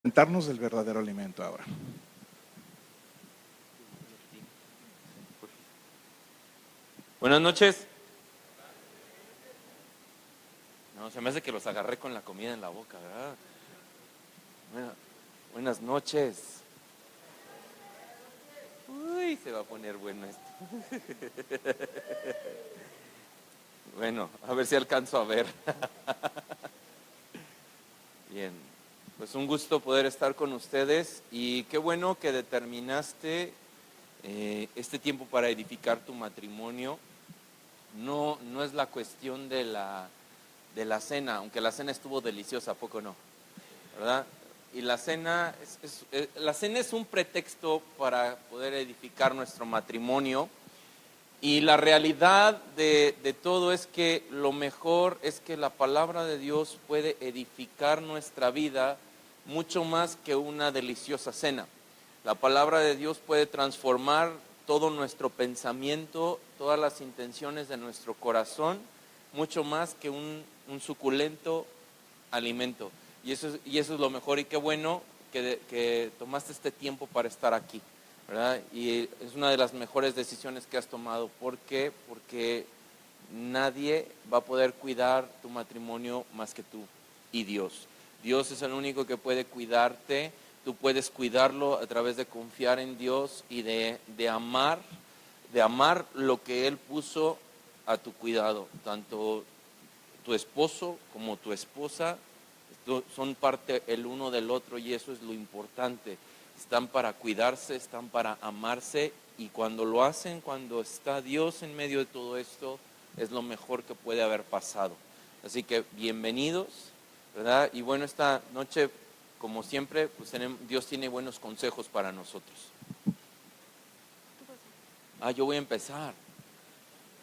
Alimentarnos del verdadero alimento ahora. Buenas noches. No, se me hace que los agarré con la comida en la boca, ¿verdad? Buenas noches. Uy, se va a poner bueno esto. Bueno, a ver si alcanzo a ver. Bien, pues un gusto poder estar con ustedes y qué bueno que determinaste este tiempo para edificar tu matrimonio. No es la cuestión de la cena, aunque la cena estuvo deliciosa, ¿a poco no? ¿Verdad? Y la cena es un pretexto para poder edificar nuestro matrimonio. Y la realidad de todo es que lo mejor es que la palabra de Dios puede edificar nuestra vida mucho más que una deliciosa cena. La palabra de Dios puede transformar todo nuestro pensamiento, todas las intenciones de nuestro corazón, mucho más que un suculento alimento. Y eso es lo mejor, y qué bueno que tomaste este tiempo para estar aquí, ¿verdad? Y es una de las mejores decisiones que has tomado. ¿Por qué? Porque nadie va a poder cuidar tu matrimonio más que tú y Dios. Dios es el único que puede cuidarte. Tú puedes cuidarlo a través de confiar en Dios y de amar lo que Él puso a tu cuidado. Tanto tu esposo como tu esposa son parte el uno del otro, y eso es lo importante. Están para cuidarse, están para amarse, y cuando lo hacen, cuando está Dios en medio de todo esto, es lo mejor que puede haber pasado. Así que bienvenidos, ¿verdad? Y bueno, esta noche, como siempre, pues Dios tiene buenos consejos para nosotros. Yo voy a empezar.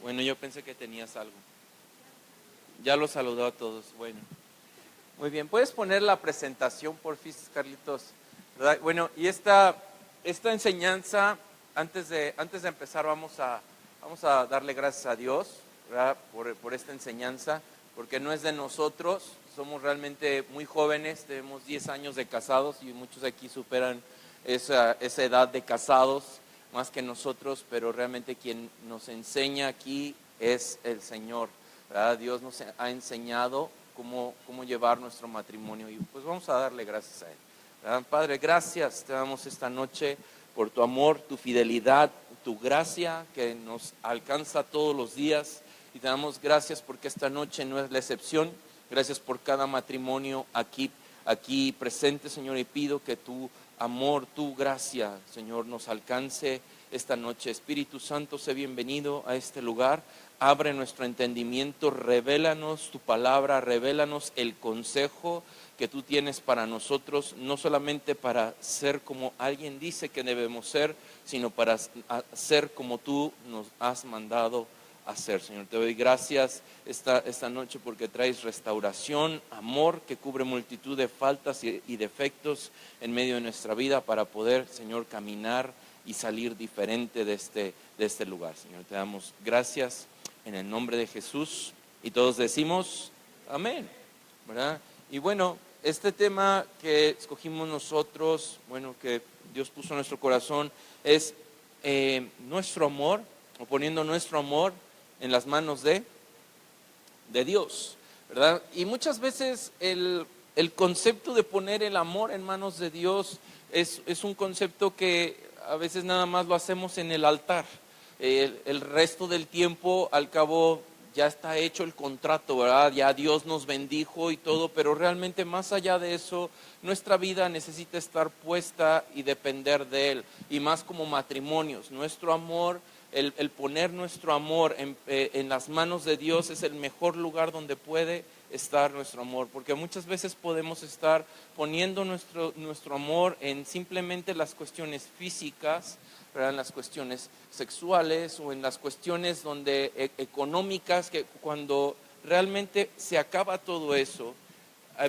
Bueno, yo pensé que tenías algo. Ya los saludó a todos. Bueno. Muy bien, ¿puedes poner la presentación, por fin, Carlitos? ¿Verdad? Bueno, y esta enseñanza, antes de empezar, vamos a darle gracias a Dios, ¿verdad? Por esta enseñanza, porque no es de nosotros. Somos realmente muy jóvenes, tenemos 10 años de casados, y muchos aquí superan esa edad de casados más que nosotros, pero realmente quien nos enseña aquí es el Señor, ¿verdad? Dios nos ha enseñado cómo llevar nuestro matrimonio, y pues vamos a darle gracias a Él, ¿verdad? Padre, gracias te damos esta noche por tu amor, tu fidelidad, tu gracia que nos alcanza todos los días, y te damos gracias porque esta noche no es la excepción. Gracias por cada matrimonio aquí presente, Señor, y pido que tu amor, tu gracia, Señor, nos alcance esta noche. Espíritu Santo, sé bienvenido a este lugar. Abre nuestro entendimiento, revélanos tu palabra, revélanos el consejo que tú tienes para nosotros, no solamente para ser como alguien dice que debemos ser, sino para ser como tú nos has mandado a ser, Señor. Te doy gracias esta noche porque traes restauración, amor que cubre multitud de faltas y defectos en medio de nuestra vida, para poder, Señor, caminar y salir diferente de este lugar, Señor. Te damos gracias en el nombre de Jesús, y todos decimos amén, ¿verdad? Y bueno, este tema que escogimos nosotros, bueno, que Dios puso en nuestro corazón, es nuestro amor, o poniendo nuestro amor en las manos de Dios, ¿verdad? Y muchas veces el concepto de poner el amor en manos de Dios es un concepto que a veces nada más lo hacemos en el altar. El resto del tiempo, al cabo, ya está hecho el contrato, ¿verdad? Ya Dios nos bendijo y todo, pero realmente más allá de eso, nuestra vida necesita estar puesta y depender de Él, y más como matrimonios. Nuestro amor, el poner nuestro amor en las manos de Dios, es el mejor lugar donde puede estar nuestro amor, porque muchas veces podemos estar poniendo nuestro amor en simplemente las cuestiones físicas, ¿verdad? En las cuestiones sexuales, o en las cuestiones económicas, que cuando realmente se acaba todo eso,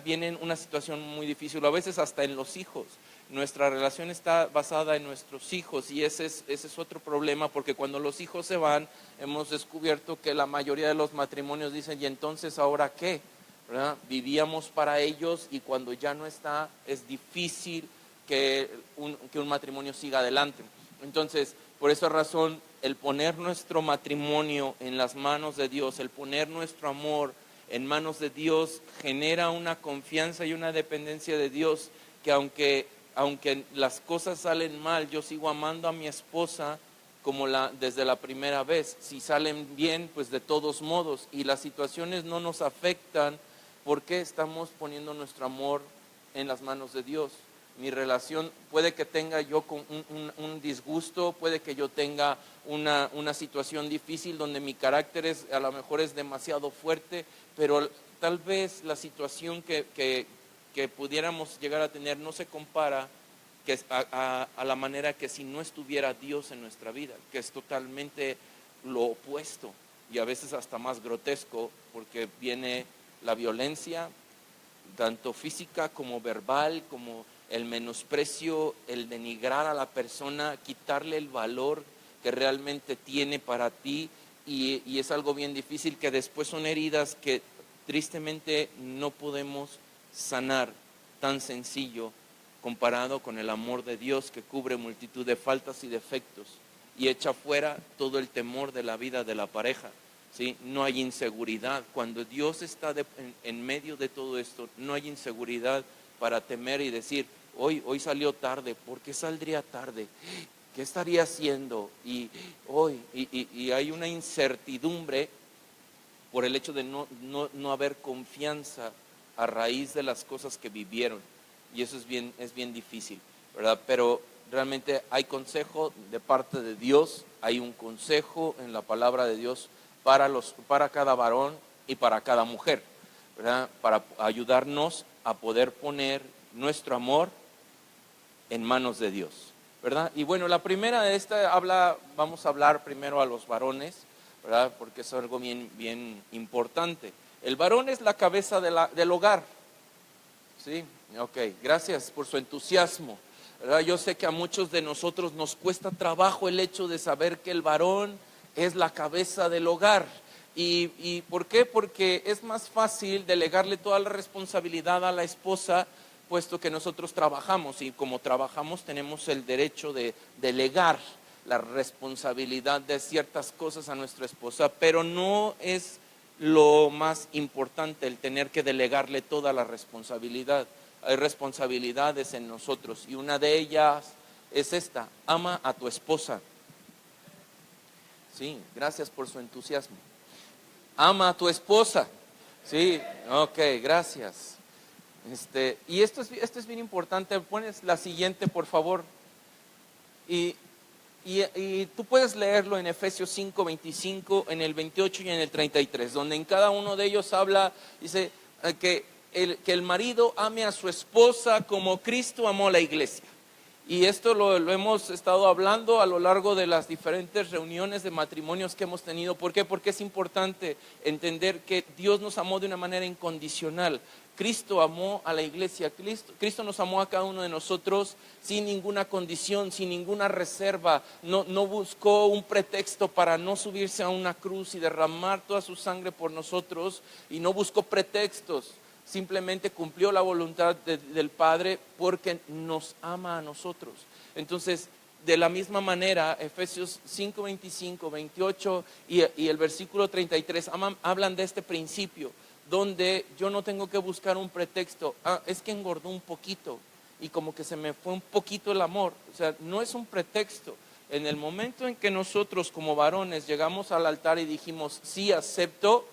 viene una situación muy difícil, a veces hasta en los hijos. Nuestra relación está basada en nuestros hijos, y ese es otro problema, porque cuando los hijos se van, hemos descubierto que la mayoría de los matrimonios dicen, ¿y entonces ahora qué? ¿verdad? Vivíamos para ellos y cuando ya no está, es difícil que un matrimonio siga adelante. Entonces, por esa razón, el poner nuestro matrimonio en las manos de Dios, el poner nuestro amor en manos de Dios, genera una confianza y una dependencia de Dios, que aunque las cosas salen mal, yo sigo amando a mi esposa como desde la primera vez. Si salen bien, pues de todos modos, y las situaciones no nos afectan, porque estamos poniendo nuestro amor en las manos de Dios. Mi relación, puede que tenga yo un disgusto, puede que yo tenga una situación difícil donde mi carácter a lo mejor es demasiado fuerte, pero tal vez la situación que pudiéramos llegar a tener no se compara a la manera que si no estuviera Dios en nuestra vida, que es totalmente lo opuesto y a veces hasta más grotesco, porque viene la violencia, tanto física como verbal, como el menosprecio, el denigrar a la persona, quitarle el valor que realmente tiene para ti, y es algo bien difícil, que después son heridas que tristemente no podemos sanar tan sencillo comparado con el amor de Dios, que cubre multitud de faltas y defectos y echa fuera todo el temor de la vida de la pareja. ¿Sí? No hay inseguridad. Cuando Dios está en medio de todo esto, no hay inseguridad para temer y decir, hoy salió tarde, ¿por qué saldría tarde? ¿Qué estaría haciendo? Y hay una incertidumbre por el hecho de no haber confianza a raíz de las cosas que vivieron. Y eso es bien difícil, ¿verdad? Pero realmente hay consejo de parte de Dios, hay un consejo en la palabra de Dios para cada varón y para cada mujer, ¿verdad? Para ayudarnos a poder poner nuestro amor en manos de Dios, ¿verdad? Y bueno, la primera de esta vamos a hablar primero a los varones, ¿verdad? Porque es algo bien importante. El varón es la cabeza del hogar, ¿sí? Ok, gracias por su entusiasmo, ¿verdad? Yo sé que a muchos de nosotros nos cuesta trabajo el hecho de saber que el varón es la cabeza del hogar. ¿Y por qué? Porque es más fácil delegarle toda la responsabilidad a la esposa, puesto que nosotros trabajamos, y como trabajamos tenemos el derecho de delegar la responsabilidad de ciertas cosas a nuestra esposa, pero no es lo más importante el tener que delegarle toda la responsabilidad. Hay responsabilidades en nosotros y una de ellas es esta: ama a tu esposa. Sí, gracias por su entusiasmo. Ama a tu esposa. Sí, ok, gracias. Y esto es bien importante. Pones la siguiente, por favor. Y tú puedes leerlo en Efesios 5:25, en el 28 y en el 33, donde en cada uno de ellos dice que el marido ame a su esposa como Cristo amó a la iglesia. Y esto lo hemos estado hablando a lo largo de las diferentes reuniones de matrimonios que hemos tenido. ¿Por qué? Porque es importante entender que Dios nos amó de una manera incondicional. Cristo amó a la iglesia, Cristo nos amó a cada uno de nosotros sin ninguna condición, sin ninguna reserva. No buscó un pretexto para no subirse a una cruz y derramar toda su sangre por nosotros, y no buscó pretextos. Simplemente cumplió la voluntad del Padre porque nos ama a nosotros. Entonces, de la misma manera, Efesios 5:25, 28 y el versículo 33 hablan de este principio, donde yo no tengo que buscar un pretexto. Es que engordó un poquito y como que se me fue un poquito el amor. O sea, no es un pretexto. En el momento en que nosotros como varones llegamos al altar y dijimos, sí, acepto,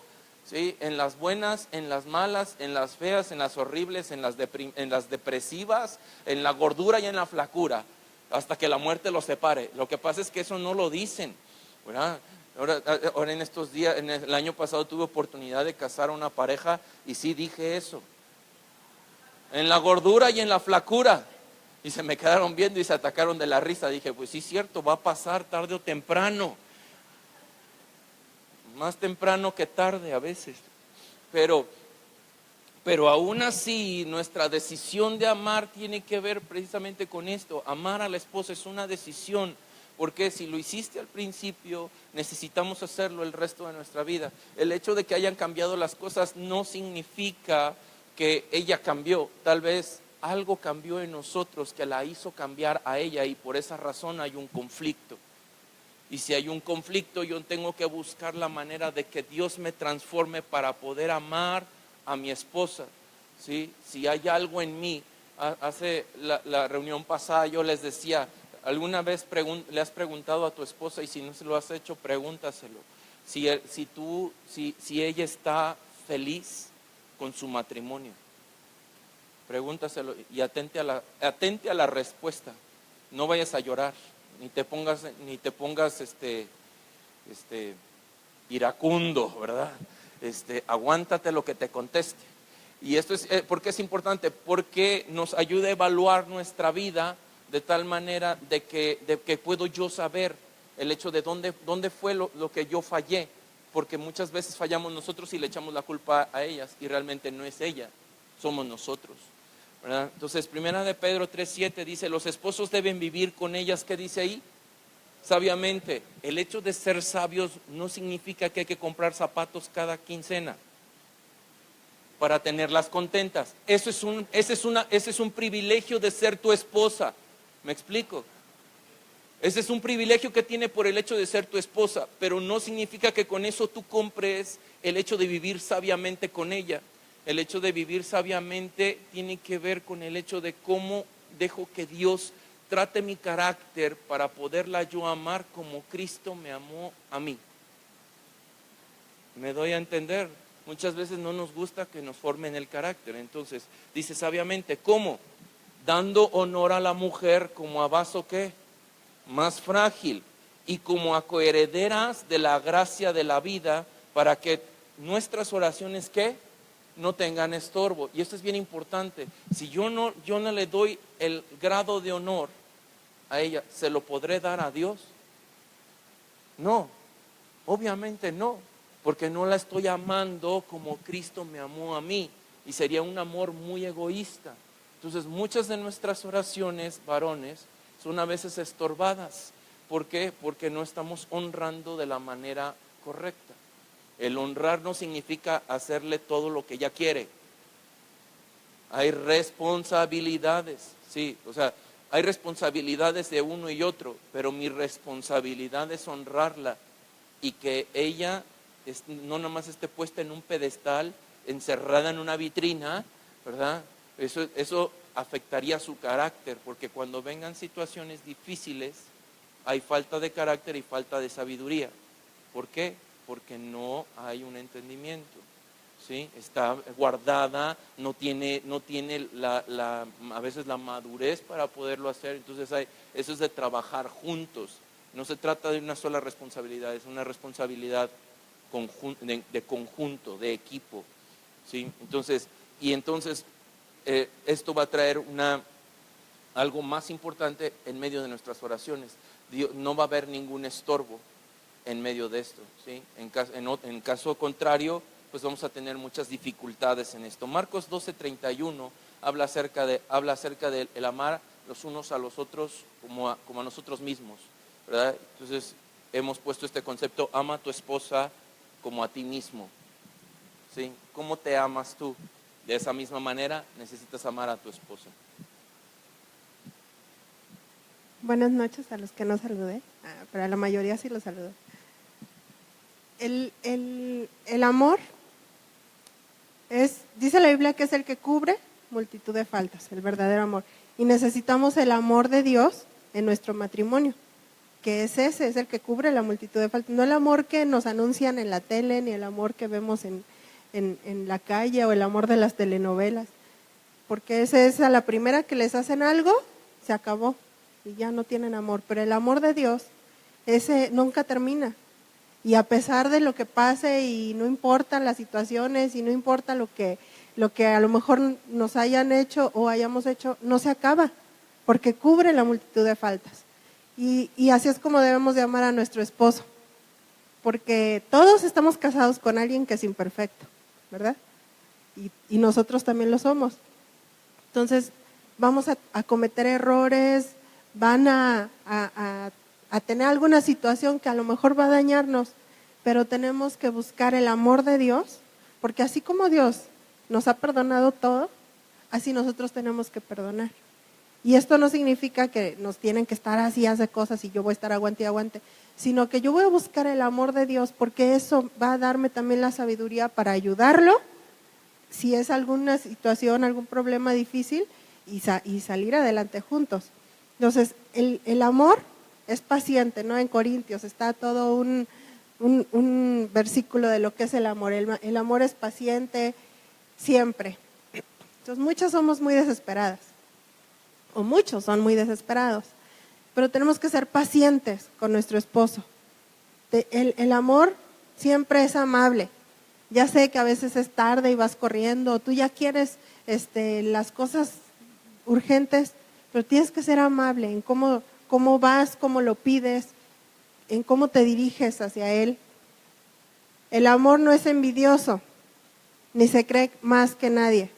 ¿sí? En las buenas, en las malas, en las feas, en las horribles, en las depresivas, en la gordura y en la flacura, hasta que la muerte los separe. Lo que pasa es que eso no lo dicen, ¿verdad? Ahora en estos días, en el año pasado tuve oportunidad de casar a una pareja y sí dije eso. En la gordura y en la flacura. Y se me quedaron viendo y se atacaron de la risa. Dije, pues sí, cierto, va a pasar tarde o temprano. Más temprano que tarde a veces, pero aún así nuestra decisión de amar tiene que ver precisamente con esto. Amar a la esposa es una decisión, Porque si lo hiciste al principio, necesitamos hacerlo el resto de nuestra vida. El hecho de que hayan cambiado las cosas no significa que ella cambió. Tal vez algo cambió en nosotros que la hizo cambiar a ella y por esa razón hay un conflicto. Y si hay un conflicto, yo tengo que buscar la manera de que Dios me transforme para poder amar a mi esposa, ¿sí? Si hay algo en mí, hace la reunión pasada yo les decía, ¿alguna vez le has preguntado a tu esposa? Y si no se lo has hecho, pregúntaselo. Si ella está feliz con su matrimonio, pregúntaselo y atente a la respuesta. No vayas a llorar. Ni te pongas iracundo, ¿verdad? Aguántate lo que te conteste. Y esto es, ¿por qué es importante? Porque nos ayuda a evaluar nuestra vida de tal manera de que puedo yo saber el hecho de dónde fue lo que yo fallé. Porque muchas veces fallamos nosotros y le echamos la culpa a ellas y realmente no es ella, somos nosotros, ¿verdad? Entonces, primera de Pedro 3:7 dice, los esposos deben vivir con ellas, ¿qué dice ahí? Sabiamente. El hecho de ser sabios no significa que hay que comprar zapatos cada quincena para tenerlas contentas. Ese es un privilegio de ser tu esposa. ¿Me explico? Ese es un privilegio que tiene por el hecho de ser tu esposa, pero no significa que con eso tú compres el hecho de vivir sabiamente con ella. El hecho de vivir sabiamente tiene que ver con el hecho de cómo dejo que Dios trate mi carácter para poderla yo amar como Cristo me amó a mí. ¿Me doy a entender? Muchas veces no nos gusta que nos formen el carácter. Entonces, dice sabiamente, ¿cómo? Dando honor a la mujer como a vaso, ¿qué? Más frágil y como a coherederas de la gracia de la vida, para que nuestras oraciones, ¿qué? No tengan estorbo. Y esto es bien importante. Si yo no le doy el grado de honor a ella, ¿se lo podré dar a Dios? No, obviamente no, porque no la estoy amando como Cristo me amó a mí, y sería un amor muy egoísta. Entonces muchas de nuestras oraciones, varones, son a veces estorbadas. ¿Por qué? Porque no estamos honrando de la manera correcta. El honrar no significa hacerle todo lo que ella quiere. Hay responsabilidades, sí, o sea, hay responsabilidades de uno y otro, pero mi responsabilidad es honrarla y que ella no nada más esté puesta en un pedestal, encerrada en una vitrina, ¿verdad? Eso afectaría su carácter, porque cuando vengan situaciones difíciles, hay falta de carácter y falta de sabiduría. ¿Por qué? Porque no hay un entendimiento, ¿sí? Está guardada, no tiene a veces la madurez para poderlo hacer. Entonces eso es de trabajar juntos. No se trata de una sola responsabilidad, es una responsabilidad de conjunto, de equipo, ¿sí? Entonces esto va a traer algo más importante en medio de nuestras oraciones. No va a haber ningún estorbo en medio de esto, ¿sí? En caso contrario, pues vamos a tener muchas dificultades en esto. Marcos 12:31 habla acerca de el amar los unos a los otros como a nosotros mismos, ¿verdad? Entonces hemos puesto este concepto, ama a tu esposa como a ti mismo, ¿sí? ¿Cómo te amas tú? De esa misma manera necesitas amar a tu esposa. Buenas noches a los que no saludé, pero a la mayoría sí los saludo. El amor dice la Biblia que es el que cubre multitud de faltas, el verdadero amor. Y necesitamos el amor de Dios en nuestro matrimonio, que es el que cubre la multitud de faltas. No el amor que nos anuncian en la tele, ni el amor que vemos en la calle, o el amor de las telenovelas, porque ese es a la primera que les hacen algo, se acabó y ya no tienen amor. Pero el amor de Dios, ese nunca termina, y a pesar de lo que pase, y no importan las situaciones, y no importa lo que a lo mejor nos hayan hecho o hayamos hecho, no se acaba, porque cubre la multitud de faltas. Y así es como debemos de amar a nuestro esposo, porque todos estamos casados con alguien que es imperfecto, ¿verdad? Y nosotros también lo somos. Entonces vamos a cometer errores, van a a tener alguna situación que a lo mejor va a dañarnos, pero tenemos que buscar el amor de Dios, porque así como Dios nos ha perdonado todo, así nosotros tenemos que perdonar. Y esto no significa que nos tienen que estar así, hace cosas y yo voy a estar aguante y aguante, sino que yo voy a buscar el amor de Dios, porque eso va a darme también la sabiduría para ayudarlo, si es alguna situación, algún problema difícil, y salir adelante juntos. Entonces, el amor es paciente, ¿no? En Corintios está todo un versículo de lo que es el amor. El amor es paciente siempre. Entonces, muchas somos muy desesperadas, o muchos son muy desesperados, pero tenemos que ser pacientes con nuestro esposo. El amor siempre es amable. Ya sé que a veces es tarde y vas corriendo, tú ya quieres las cosas urgentes, pero tienes que ser amable en cómo vas, cómo lo pides, en cómo te diriges hacia él. El amor no es envidioso, ni se cree más que nadie.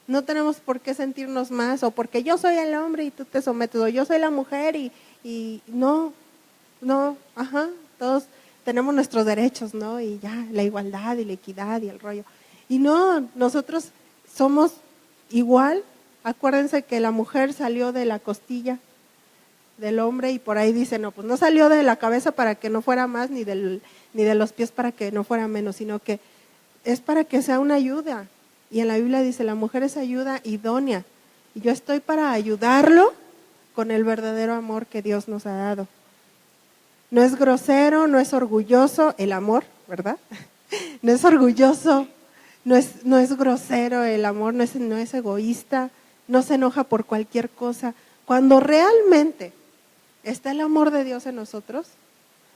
No tenemos por qué sentirnos más, o porque yo soy el hombre y tú te sometes, o yo soy la mujer y no, todos tenemos nuestros derechos, ¿no? Y ya, la igualdad y la equidad y el rollo. Y no, nosotros somos igual. Acuérdense que la mujer salió de la costilla del hombre y por ahí dice, no, pues no salió de la cabeza para que no fuera más, ni de los pies para que no fuera menos, sino que es para que sea una ayuda. Y en la Biblia dice, la mujer es ayuda idónea. Y yo estoy para ayudarlo con el verdadero amor que Dios nos ha dado. No es grosero, no es orgulloso el amor, ¿verdad? No es orgulloso, no es grosero el amor, no es egoísta, no se enoja por cualquier cosa. Cuando realmente está el amor de Dios en nosotros,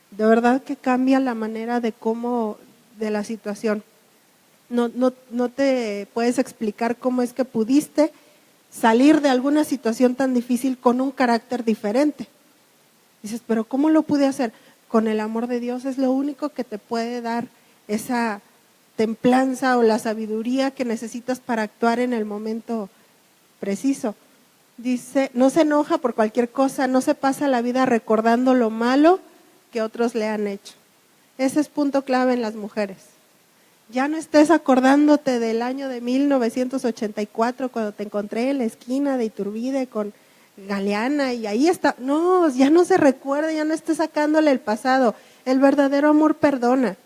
de verdad que cambia la manera de la situación. No te puedes explicar cómo es que pudiste salir de alguna situación tan difícil con un carácter diferente. Dices, pero ¿cómo lo pude hacer? Con el amor de Dios. Es lo único que te puede dar esa templanza o la sabiduría que necesitas para actuar en el momento preciso. Dice, no se enoja por cualquier cosa, no se pasa la vida recordando lo malo que otros le han hecho. Ese es punto clave en las mujeres. Ya no estés acordándote del año de 1984 cuando te encontré en la esquina de Iturbide con Galeana y ahí está. No, ya no se recuerda, ya no estés sacándole el pasado. El verdadero amor perdona.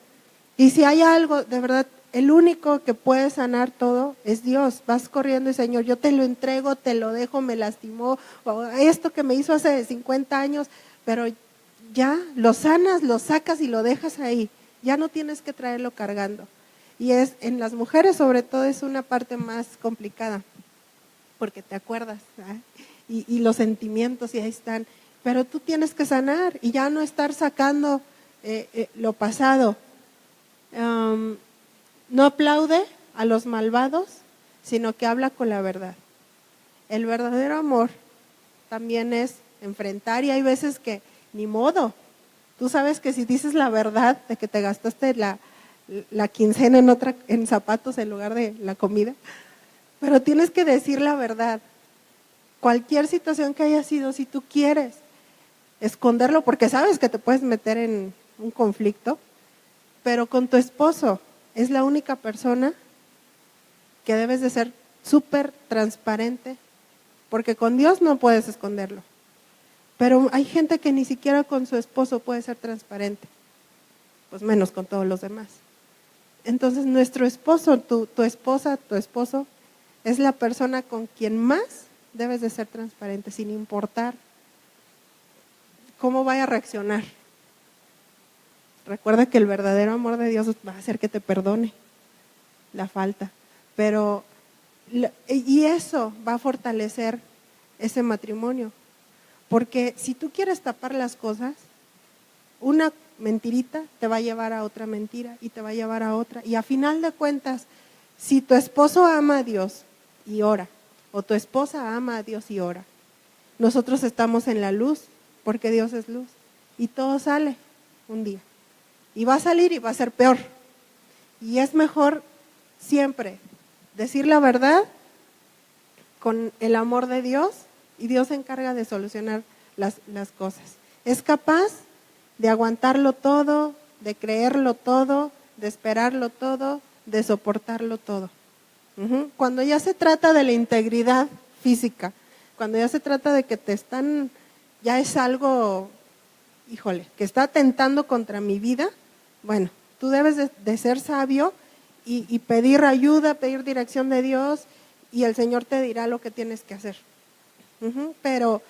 Y si hay algo, de verdad, el único que puede sanar todo es Dios. Vas corriendo y Señor, yo te lo entrego, te lo dejo, me lastimó, o esto que me hizo hace 50 años, pero ya lo sanas, lo sacas y lo dejas ahí. Ya no tienes que traerlo cargando. Y en las mujeres sobre todo es una parte más complicada, porque te acuerdas, ¿eh? Y los sentimientos y ahí están, pero tú tienes que sanar y ya no estar sacando lo pasado. No aplaude a los malvados, sino que habla con la verdad. El verdadero amor también es enfrentar, y hay veces que ni modo. Tú sabes que si dices la verdad de que te gastaste la quincena en zapatos en lugar de la comida, pero tienes que decir la verdad. Cualquier situación que haya sido, si tú quieres esconderlo, porque sabes que te puedes meter en un conflicto, pero con tu esposo es la única persona que debes de ser súper transparente, porque con Dios no puedes esconderlo. Pero hay gente que ni siquiera con su esposo puede ser transparente, pues menos con todos los demás. Entonces nuestro esposo, tu esposa, tu esposo, es la persona con quien más debes de ser transparente, sin importar cómo vaya a reaccionar. Recuerda que el verdadero amor de Dios va a hacer que te perdone la falta, y eso va a fortalecer ese matrimonio, porque si tú quieres tapar las cosas, una mentirita te va a llevar a otra mentira y te va a llevar a otra, y a final de cuentas, si tu esposo ama a Dios y ora, o tu esposa ama a Dios y ora, nosotros estamos en la luz, porque Dios es luz, y todo sale un día, y va a salir y va a ser peor, y es mejor siempre decir la verdad con el amor de Dios, y Dios se encarga de solucionar las cosas. Es capaz de aguantarlo todo, de creerlo todo, de esperarlo todo, de soportarlo todo. Cuando ya se trata de la integridad física, cuando ya se trata de que ya es algo, híjole, que está atentando contra mi vida, bueno, tú debes de ser sabio y pedir ayuda, pedir dirección de Dios, y el Señor te dirá lo que tienes que hacer. Pero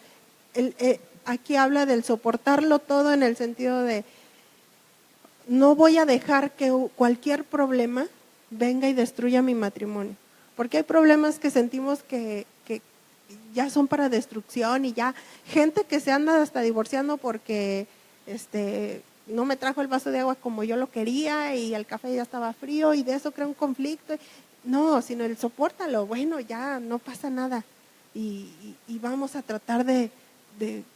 aquí habla del soportarlo todo en el sentido de no voy a dejar que cualquier problema venga y destruya mi matrimonio. Porque hay problemas que sentimos que ya son para destrucción, y ya gente que se anda hasta divorciando porque no me trajo el vaso de agua como yo lo quería y el café ya estaba frío, y de eso crea un conflicto. No, sino el sopórtalo, bueno, ya no pasa nada, y vamos a tratar de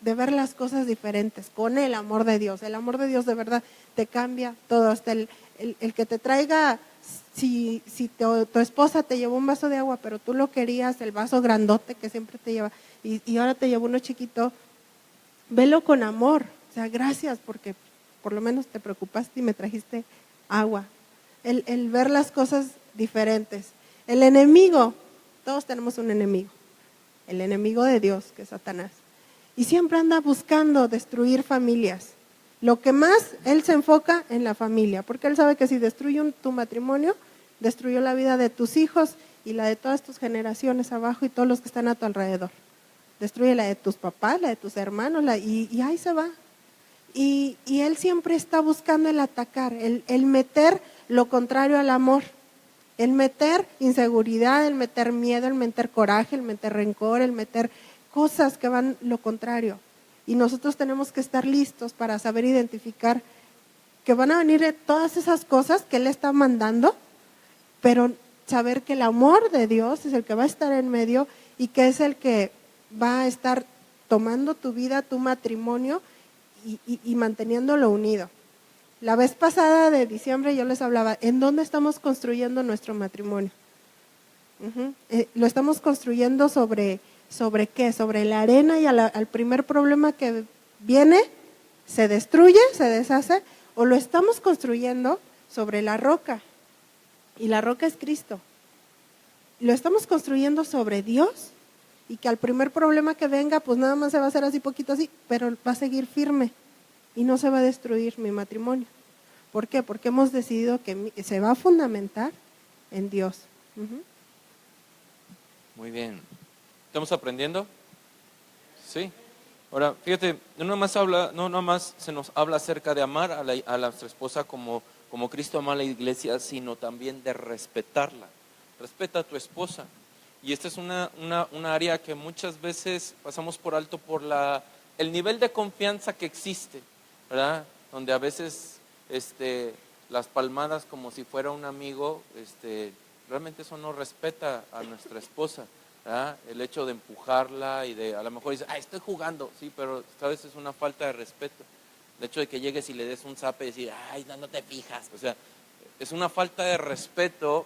ver las cosas diferentes con el amor de Dios. El amor de Dios de verdad te cambia todo, hasta el que te traiga, si tu esposa te llevó un vaso de agua, pero tú lo querías, el vaso grandote que siempre te lleva, y ahora te llevó uno chiquito, velo con amor. O sea, gracias porque por lo menos te preocupaste y me trajiste agua. El ver las cosas diferentes. El enemigo, todos tenemos un enemigo, el enemigo de Dios, que es Satanás, y siempre anda buscando destruir familias. Lo que más él se enfoca en la familia, porque él sabe que si destruye tu matrimonio, destruyó la vida de tus hijos y la de todas tus generaciones abajo y todos los que están a tu alrededor. Destruye la de tus papás, la de tus hermanos, y ahí se va. Y él siempre está buscando el atacar, el meter lo contrario al amor, el meter inseguridad, el meter miedo, el meter coraje, el meter rencor, el meter cosas que van lo contrario. Y nosotros tenemos que estar listos para saber identificar que van a venir todas esas cosas que Él está mandando, pero saber que el amor de Dios es el que va a estar en medio y que es el que va a estar tomando tu vida, tu matrimonio y manteniéndolo unido. La vez pasada de diciembre yo les hablaba, ¿en dónde estamos construyendo nuestro matrimonio? Lo estamos construyendo ¿sobre qué? Sobre la arena, y al primer problema que viene, se destruye, se deshace, o lo estamos construyendo sobre la roca, y la roca es Cristo. Lo estamos construyendo sobre Dios, y que al primer problema que venga, pues nada más se va a hacer así, poquito así, pero va a seguir firme, y no se va a destruir mi matrimonio. ¿Por qué? Porque hemos decidido que se va a fundamentar en Dios. Muy bien. ¿Estamos aprendiendo? Sí. Ahora, fíjate, no nomás se nos habla acerca de amar a nuestra esposa como Cristo ama a la iglesia, sino también de respetarla. Respeta a tu esposa. Y esta es una área que muchas veces pasamos por alto por el nivel de confianza que existe, ¿verdad? Donde a veces las palmadas como si fuera un amigo, realmente eso no respeta a nuestra esposa. ¿Ah? El hecho de empujarla y de a lo mejor dice, estoy jugando, sí, pero a veces es una falta de respeto. El hecho de que llegues y le des un zape y decir, no te fijas, o sea, es una falta de respeto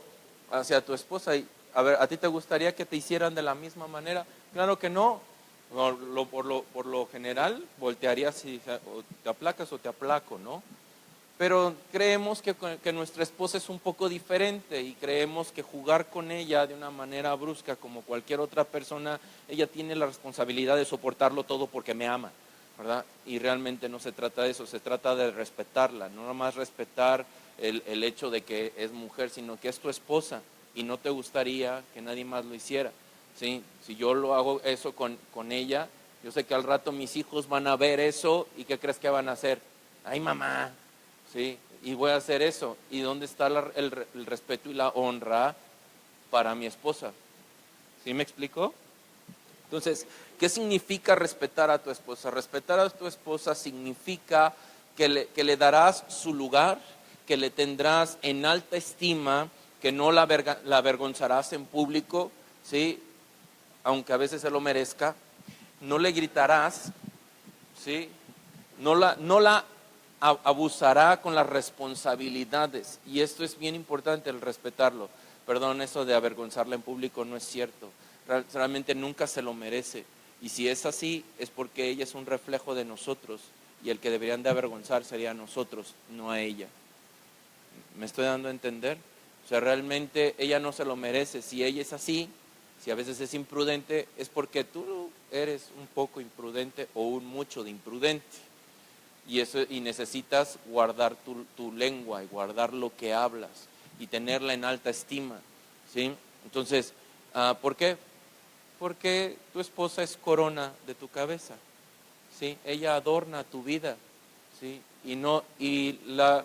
hacia tu esposa. Y a ver, ¿a ti te gustaría que te hicieran de la misma manera? Claro que no. Por lo general voltearías y o te aplacas o te aplaco, ¿no? Pero creemos que nuestra esposa es un poco diferente, y creemos que jugar con ella de una manera brusca como cualquier otra persona, ella tiene la responsabilidad de soportarlo todo porque me ama, ¿verdad? Y realmente no se trata de eso, se trata de respetarla, no nomás respetar el hecho de que es mujer, sino que es tu esposa y no te gustaría que nadie más lo hiciera, ¿sí? Si yo lo hago eso con ella, yo sé que al rato mis hijos van a ver eso y ¿qué crees que van a hacer? ¡Ay, mamá! Sí, y voy a hacer eso. ¿Y dónde está el respeto y la honra para mi esposa? ¿Sí me explico? Entonces, ¿qué significa respetar a tu esposa? Respetar a tu esposa significa que le darás su lugar, que le tendrás en alta estima, que no la avergonzarás en público, ¿sí? Aunque a veces se lo merezca. No le gritarás, ¿sí? No la abusará con las responsabilidades, y esto es bien importante, el respetarlo. Perdón, eso de avergonzarla en público no es cierto, realmente nunca se lo merece, y si es así es porque ella es un reflejo de nosotros, y el que deberían de avergonzar sería a nosotros, no a ella. ¿Me estoy dando a entender? O sea, realmente ella no se lo merece. Si ella es así, si a veces es imprudente, es porque tú eres un poco imprudente o un mucho de imprudente. Y necesitas guardar tu lengua y guardar lo que hablas y tenerla en alta estima, ¿sí? Entonces, ¿por qué? Porque tu esposa es corona de tu cabeza, ¿sí? Ella adorna tu vida, ¿sí?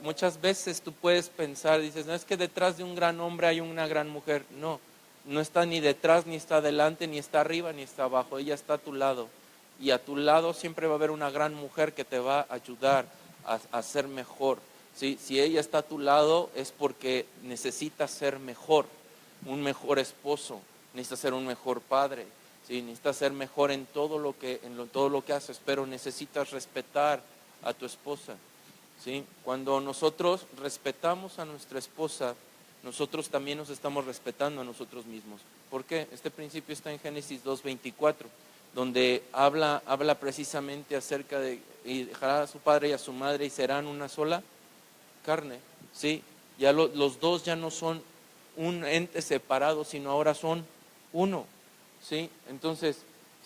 Muchas veces tú puedes pensar, dices, no, es que detrás de un gran hombre hay una gran mujer. No, no está ni detrás, ni está adelante, ni está arriba, ni está abajo. Ella está a tu lado. Y a tu lado siempre va a haber una gran mujer que te va a ayudar a ser mejor, ¿sí? Si ella está a tu lado es porque necesitas ser mejor, un mejor esposo, necesitas ser un mejor padre, ¿sí? Necesitas ser mejor en todo lo que haces, pero necesitas respetar a tu esposa, ¿sí? Cuando nosotros respetamos a nuestra esposa, nosotros también nos estamos respetando a nosotros mismos. ¿Por qué? Este principio está en Génesis 2:24, donde habla precisamente acerca de, y dejará a su padre y a su madre y serán una sola carne, ¿sí? Ya los dos ya no son un ente separado, sino ahora son uno, ¿sí? Entonces,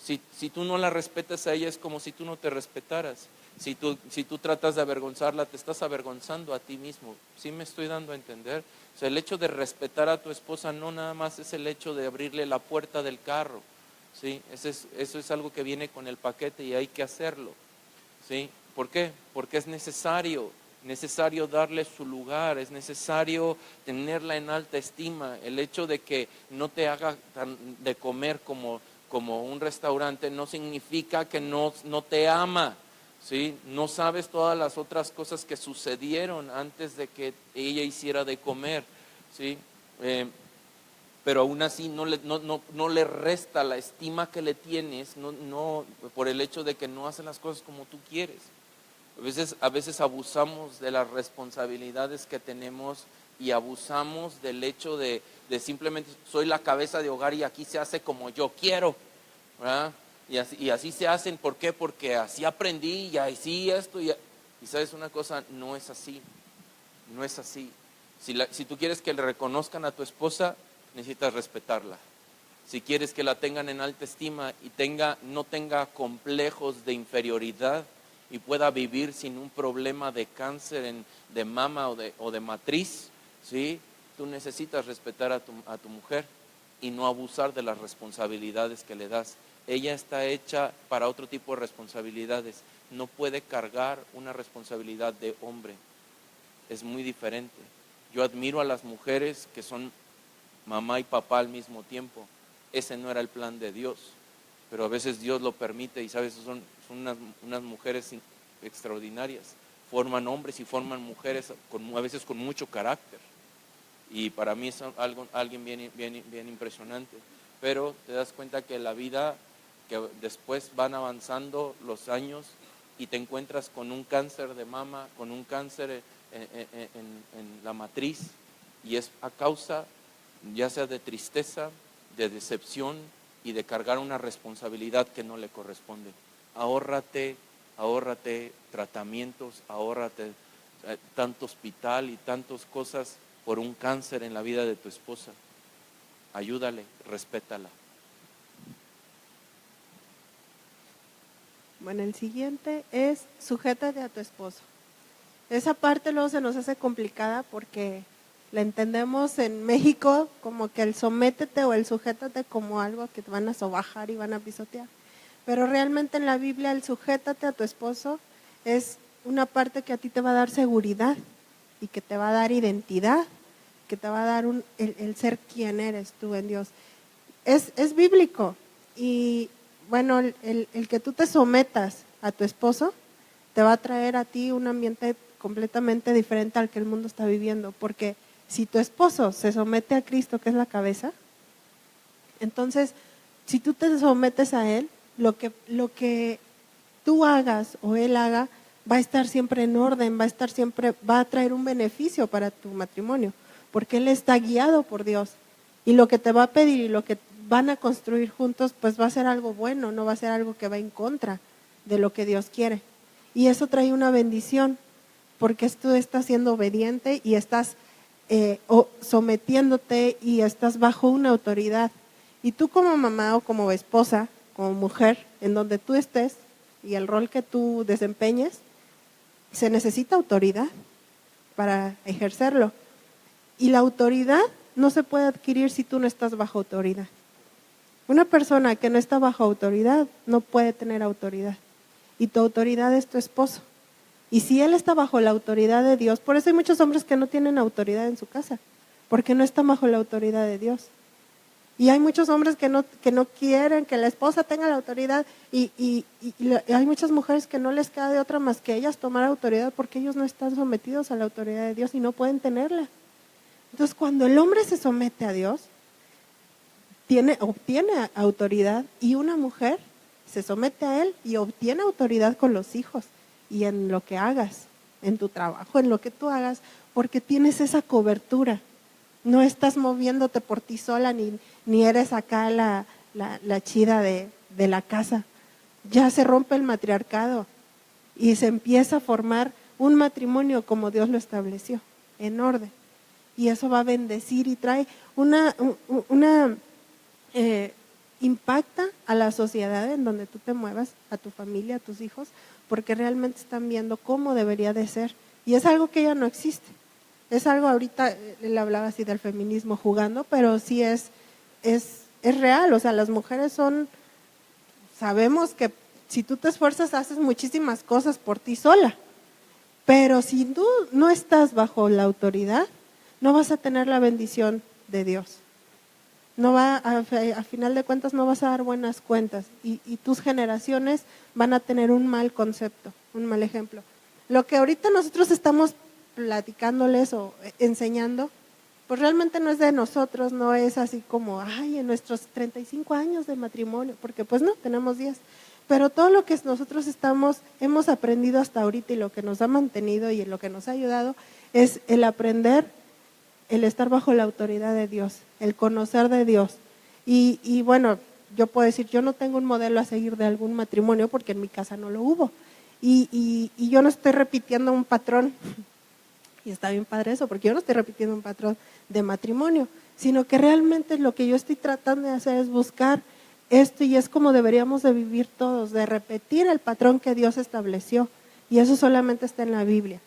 si tú no la respetas a ella, es como si tú no te respetaras. Si tú tratas de avergonzarla, te estás avergonzando a ti mismo. ¿Sí me estoy dando a entender? O sea, el hecho de respetar a tu esposa no nada más es el hecho de abrirle la puerta del carro, ¿sí? Eso es algo que viene con el paquete y hay que hacerlo, ¿sí? ¿Por qué? Porque es necesario darle su lugar, es necesario tenerla en alta estima. El hecho de que no te haga de comer como un restaurante no significa que no te ama, ¿sí? No sabes todas las otras cosas que sucedieron antes de que ella hiciera de comer, ¿sí? Pero aún así no le resta la estima que le tienes, no por el hecho de que no hacen las cosas como tú quieres. A veces abusamos de las responsabilidades que tenemos y abusamos del hecho de simplemente soy la cabeza de hogar y aquí se hace como yo quiero, ¿verdad? Y así se hacen. ¿Por qué? Porque así aprendí y así esto. Y sabes una cosa, no es así. No es así. Si tú quieres que le reconozcan a tu esposa, necesitas respetarla. Si quieres que la tengan en alta estima y no tenga complejos de inferioridad y pueda vivir sin un problema de cáncer de mama o de matriz, ¿sí? Tú necesitas respetar a tu mujer y no abusar de las responsabilidades que le das. Ella está hecha para otro tipo de responsabilidades. No puede cargar una responsabilidad de hombre. Es muy diferente. Yo admiro a las mujeres que son mamá y papá al mismo tiempo. Ese no era el plan de Dios, pero a veces Dios lo permite y sabes, son unas mujeres extraordinarias. Forman hombres y forman mujeres a veces con mucho carácter. Y para mí es alguien bien impresionante. Pero te das cuenta que la vida, que después van avanzando los años y te encuentras con un cáncer de mama, con un cáncer en la matriz, y es a causa ya sea de tristeza, de decepción y de cargar una responsabilidad que no le corresponde. Ahórrate tratamientos, ahórrate tanto hospital y tantas cosas por un cáncer en la vida de tu esposa. Ayúdale, respétala. Bueno, el siguiente es sujétate a tu esposo. Esa parte luego se nos hace complicada porque la entendemos en México como que el sométete o el sujétate como algo que te van a sobajar y van a pisotear. Pero realmente en la Biblia el sujétate a tu esposo es una parte que a ti te va a dar seguridad y que te va a dar identidad, que te va a dar el ser quien eres tú en Dios. Es bíblico y bueno, el que tú te sometas a tu esposo te va a traer a ti un ambiente completamente diferente al que el mundo está viviendo, porque si tu esposo se somete a Cristo, que es la cabeza, entonces si tú te sometes a Él, lo que tú hagas o Él haga va a estar siempre en orden, va a traer un beneficio para tu matrimonio, porque Él está guiado por Dios y lo que te va a pedir y lo que van a construir juntos, pues va a ser algo bueno, no va a ser algo que va en contra de lo que Dios quiere. Y eso trae una bendición, porque tú estás siendo obediente y estás sometiéndote y estás bajo una autoridad. Y tú como mamá o como esposa, como mujer, en donde tú estés y el rol que tú desempeñes, se necesita autoridad para ejercerlo. Y la autoridad no se puede adquirir si tú no estás bajo autoridad. Una persona que no está bajo autoridad no puede tener autoridad. Y tu autoridad es tu esposo. Y si él está bajo la autoridad de Dios, por eso hay muchos hombres que no tienen autoridad en su casa, porque no están bajo la autoridad de Dios. Y hay muchos hombres que no quieren que la esposa tenga la autoridad y hay muchas mujeres que no les queda de otra más que ellas tomar autoridad porque ellos no están sometidos a la autoridad de Dios y no pueden tenerla. Entonces, cuando el hombre se somete a Dios, obtiene autoridad, y una mujer se somete a él y obtiene autoridad con los hijos y en lo que hagas, en tu trabajo, en lo que tú hagas, porque tienes esa cobertura. No estás moviéndote por ti sola, ni eres acá la chida de la casa. Ya se rompe el matriarcado y se empieza a formar un matrimonio como Dios lo estableció, en orden. Y eso va a bendecir y trae impacta a la sociedad en donde tú te muevas, a tu familia, a tus hijos, porque realmente están viendo cómo debería de ser. Y es algo que ya no existe. Es algo, ahorita él hablaba así del feminismo jugando, pero sí es real. O sea, las mujeres sabemos que si tú te esfuerzas haces muchísimas cosas por ti sola, pero si tú no estás bajo la autoridad, no vas a tener la bendición de Dios. A final de cuentas no vas a dar buenas cuentas y tus generaciones van a tener un mal concepto, un mal ejemplo. Lo que ahorita nosotros estamos platicándoles o enseñando, pues realmente no es de nosotros, no es así como, en nuestros 35 años de matrimonio, porque pues no, tenemos 10. Pero todo lo que nosotros hemos aprendido hasta ahorita y lo que nos ha mantenido y lo que nos ha ayudado es el aprender, el estar bajo la autoridad de Dios, el conocer de Dios. Y bueno, yo puedo decir, yo no tengo un modelo a seguir de algún matrimonio porque en mi casa no lo hubo. Y yo no estoy repitiendo un patrón, y está bien padre eso, porque yo no estoy repitiendo un patrón de matrimonio, sino que realmente lo que yo estoy tratando de hacer es buscar esto, y es como deberíamos de vivir todos, de repetir el patrón que Dios estableció, y eso solamente está en la Biblia.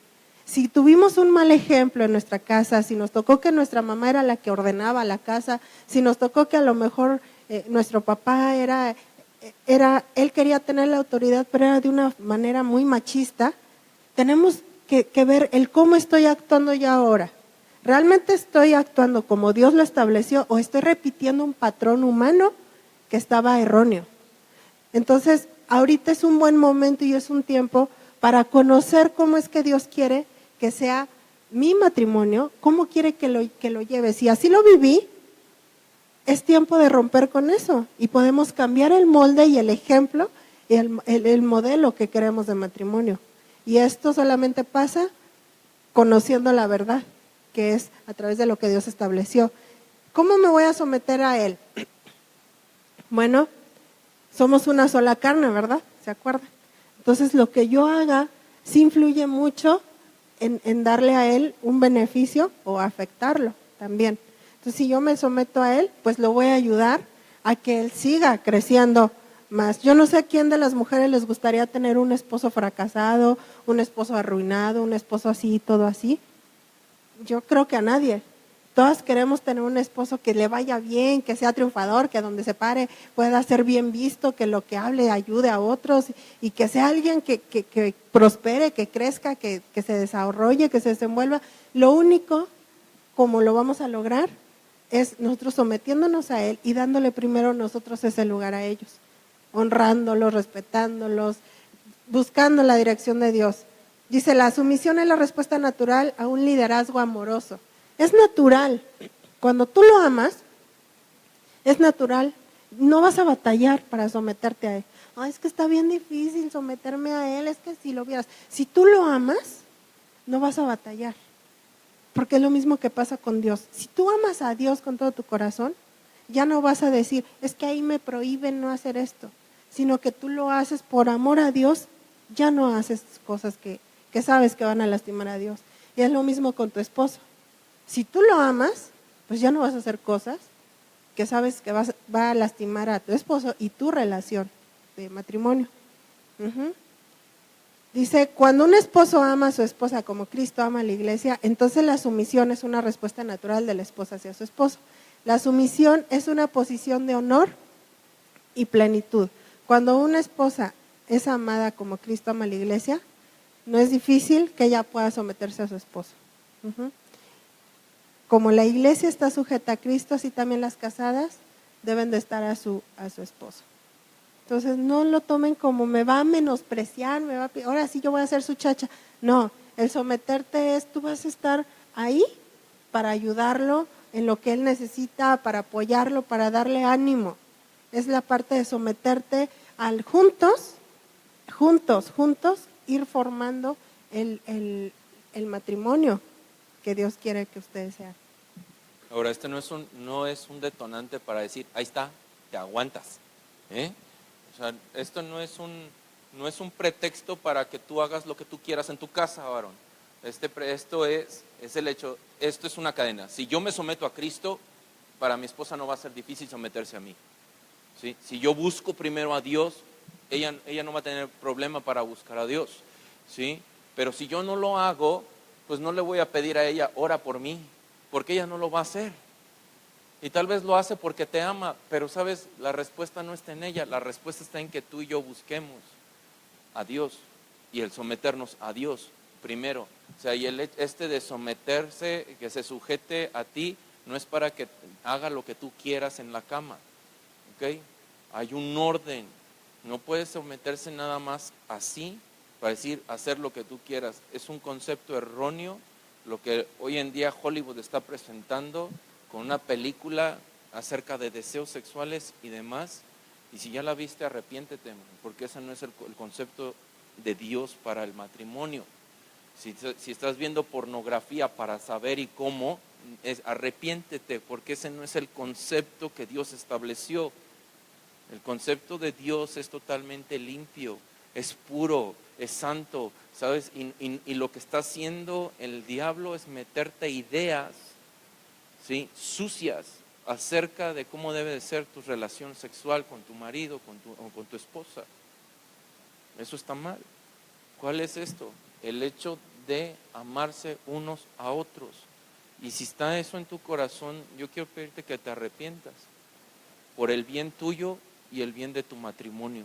Si tuvimos un mal ejemplo en nuestra casa, si nos tocó que nuestra mamá era la que ordenaba la casa, si nos tocó que a lo mejor nuestro papá él quería tener la autoridad, pero era de una manera muy machista, tenemos que ver el cómo estoy actuando yo ahora. ¿Realmente estoy actuando como Dios lo estableció o estoy repitiendo un patrón humano que estaba erróneo? Entonces, ahorita es un buen momento y es un tiempo para conocer cómo es que Dios quiere que sea mi matrimonio, cómo quiere que lo lleve. Si así lo viví, es tiempo de romper con eso y podemos cambiar el molde y el ejemplo y el modelo que queremos de matrimonio. Y esto solamente pasa conociendo la verdad, que es a través de lo que Dios estableció. ¿Cómo me voy a someter a Él? Bueno, somos una sola carne, ¿verdad? ¿Se acuerdan? Entonces, lo que yo haga sí influye mucho en darle a Él un beneficio o afectarlo también. Entonces, si yo me someto a Él, pues lo voy a ayudar a que Él siga creciendo más. Yo no sé a quién de las mujeres les gustaría tener un esposo fracasado, un esposo arruinado, un esposo así, todo así. Yo creo que a nadie. Todas queremos tener un esposo que le vaya bien, que sea triunfador, que donde se pare pueda ser bien visto, que lo que hable ayude a otros y que sea alguien que prospere, que crezca, que se desarrolle, que se desenvuelva. Lo único, como lo vamos a lograr, es nosotros sometiéndonos a Él y dándole primero nosotros ese lugar a ellos, honrándolos, respetándolos, buscando la dirección de Dios. Dice, la sumisión es la respuesta natural a un liderazgo amoroso. Es natural. Cuando tú lo amas, es natural. No vas a batallar para someterte a Él. Es que está bien difícil someterme a Él, es que si lo vieras. Si tú lo amas, no vas a batallar. Porque es lo mismo que pasa con Dios. Si tú amas a Dios con todo tu corazón, ya no vas a decir, es que ahí me prohíben no hacer esto, sino que tú lo haces por amor a Dios, ya no haces cosas que sabes que van a lastimar a Dios. Y es lo mismo con tu esposo. Si tú lo amas, pues ya no vas a hacer cosas que sabes que va a lastimar a tu esposo y tu relación de matrimonio. Dice, cuando un esposo ama a su esposa como Cristo ama a la iglesia, entonces la sumisión es una respuesta natural de la esposa hacia su esposo. La sumisión es una posición de honor y plenitud. Cuando una esposa es amada como Cristo ama a la iglesia, no es difícil que ella pueda someterse a su esposo. Como la iglesia está sujeta a Cristo, así también las casadas deben de estar a su esposo. Entonces no lo tomen como me va a menospreciar, ahora sí yo voy a ser su chacha. No, el someterte es, tú vas a estar ahí para ayudarlo en lo que él necesita, para apoyarlo, para darle ánimo. Es la parte de someterte al juntos, ir formando el matrimonio que Dios quiere que ustedes sean. Ahora, este no es un detonante para decir, ahí está, te aguantas. O sea, esto no es un pretexto para que tú hagas lo que tú quieras en tu casa, varón. Esto es el hecho, esto es una cadena. Si yo me someto a Cristo, para mi esposa no va a ser difícil someterse a mí. ¿Sí? Si yo busco primero a Dios, ella no va a tener problema para buscar a Dios. ¿Sí? Pero si yo no lo hago, pues no le voy a pedir a ella, ora por mí, porque ella no lo va a hacer. Y tal vez lo hace porque te ama, pero sabes, la respuesta no está en ella, la respuesta está en que tú y yo busquemos a Dios y el someternos a Dios primero. O sea, y de someterse, que se sujete a ti, no es para que haga lo que tú quieras en la cama, ¿ok? Hay un orden, no puedes someterse nada más así para decir hacer lo que tú quieras. Es un concepto erróneo lo que hoy en día Hollywood está presentando con una película acerca de deseos sexuales y demás. Y si ya la viste, arrepiéntete, porque ese no es el concepto de Dios para el matrimonio. Si estás viendo pornografía para saber y cómo, arrepiéntete, porque ese no es el concepto que Dios estableció. El concepto de Dios es totalmente limpio, es puro, es santo, ¿sabes? Y lo que está haciendo el diablo es meterte ideas, ¿sí?, sucias acerca de cómo debe de ser tu relación sexual con tu marido o con tu esposa. Eso está mal. ¿Cuál es esto? El hecho de amarse unos a otros. Y si está eso en tu corazón, yo quiero pedirte que te arrepientas por el bien tuyo y el bien de tu matrimonio.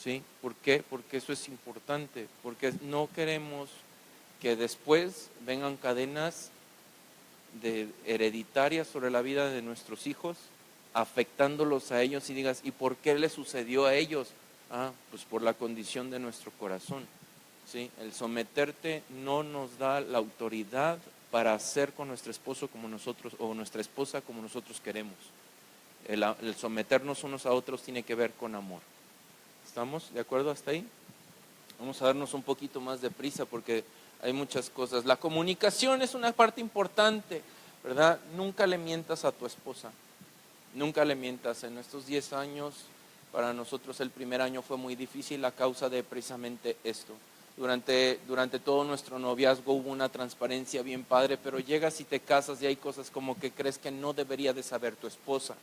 ¿Sí? ¿Por qué? Porque eso es importante, porque no queremos que después vengan cadenas hereditarias sobre la vida de nuestros hijos, afectándolos a ellos y digas, ¿y por qué le sucedió a ellos? Pues por la condición de nuestro corazón. ¿Sí? El someterte no nos da la autoridad para hacer con nuestro esposo como nosotros o nuestra esposa como nosotros queremos. El someternos unos a otros tiene que ver con amor. ¿Estamos de acuerdo hasta ahí? Vamos a darnos un poquito más de prisa porque hay muchas cosas. La comunicación es una parte importante, ¿verdad? Nunca le mientas a tu esposa. Nunca le mientas. En estos 10 años, para nosotros el primer año fue muy difícil a causa de precisamente esto. Durante todo nuestro noviazgo hubo una transparencia bien padre, pero llegas y te casas y hay cosas como que crees que no debería de saber tu esposa.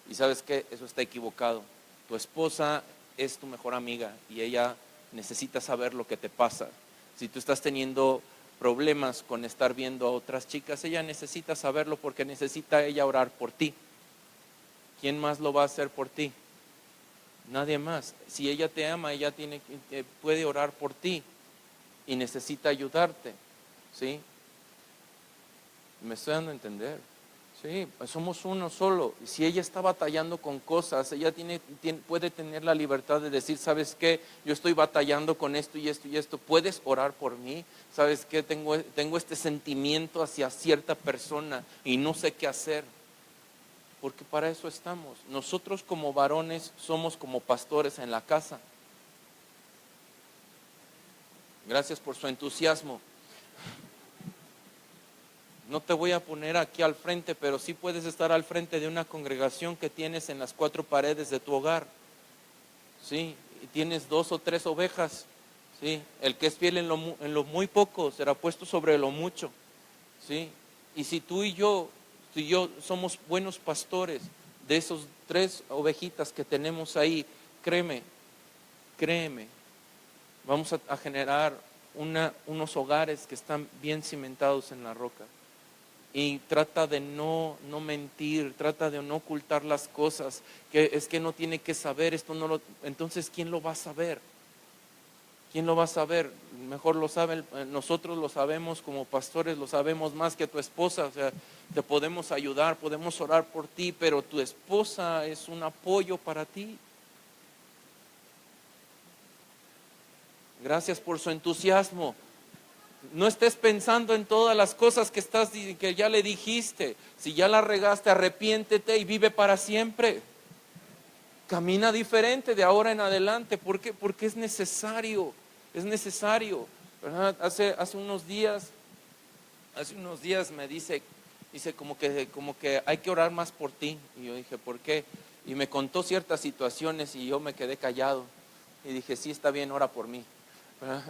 Y ¿sabes qué? Eso está equivocado. Tu esposa es tu mejor amiga y ella necesita saber lo que te pasa. Si tú estás teniendo problemas con estar viendo a otras chicas, ella necesita saberlo porque necesita ella orar por ti. ¿Quién más lo va a hacer por ti? Nadie más. Si ella te ama, ella puede orar por ti y necesita ayudarte. ¿Sí? ¿Me estoy dando a entender? Sí, somos uno solo. Si ella está batallando con cosas, ella puede tener la libertad de decir, ¿sabes qué? Yo estoy batallando con esto y esto y esto. ¿Puedes orar por mí? ¿Sabes qué? Tengo este sentimiento hacia cierta persona y no sé qué hacer. Porque para eso estamos. Nosotros como varones somos como pastores en la casa. Gracias por su entusiasmo. No te voy a poner aquí al frente, pero sí puedes estar al frente de una congregación que tienes en las 4 paredes de tu hogar. Sí, y tienes 2 o 3 ovejas, ¿sí? El que es fiel en lo muy poco será puesto sobre lo mucho, ¿sí? Y si tú y yo, si yo somos buenos pastores de esos 3 ovejitas que tenemos ahí, créeme, vamos a generar unos hogares que están bien cimentados en la roca. Y trata de no mentir, trata de no ocultar las cosas, que es que no tiene que saber, entonces ¿quién lo va a saber? ¿Quién lo va a saber? Mejor lo saben, nosotros lo sabemos como pastores, lo sabemos más que tu esposa, o sea, te podemos ayudar, podemos orar por ti, pero tu esposa es un apoyo para ti. Gracias por su entusiasmo. No estés pensando en todas las cosas que ya le dijiste. Si ya la regaste, arrepiéntete y vive para siempre. Camina diferente de ahora en adelante. ¿Por qué? Porque es necesario. ¿Verdad? Hace unos días me dice como que hay que orar más por ti. Y yo dije, ¿por qué? Y me contó ciertas situaciones y yo me quedé callado. Y dije, sí, está bien, ora por mí. ¿Verdad?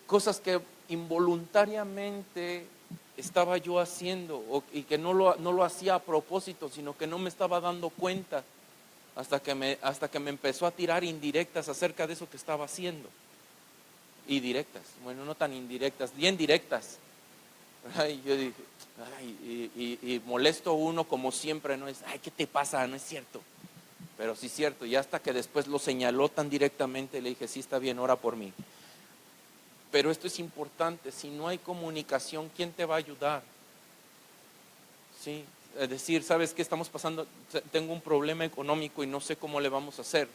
Cosas que involuntariamente estaba yo haciendo y que no lo hacía a propósito, sino que no me estaba dando cuenta hasta que me empezó a tirar indirectas acerca de eso que estaba haciendo. Y directas, bueno, no tan indirectas, bien directas. Y yo dije, y molesto uno como siempre, no es, ay, ¿qué te pasa? No es cierto. Pero sí es cierto, y hasta que después lo señaló tan directamente, le dije, sí, está bien, ora por mí. Pero esto es importante, si no hay comunicación, ¿quién te va a ayudar? ¿Sí? Es decir, ¿sabes qué estamos pasando? Tengo un problema económico y no sé cómo le vamos a hacer.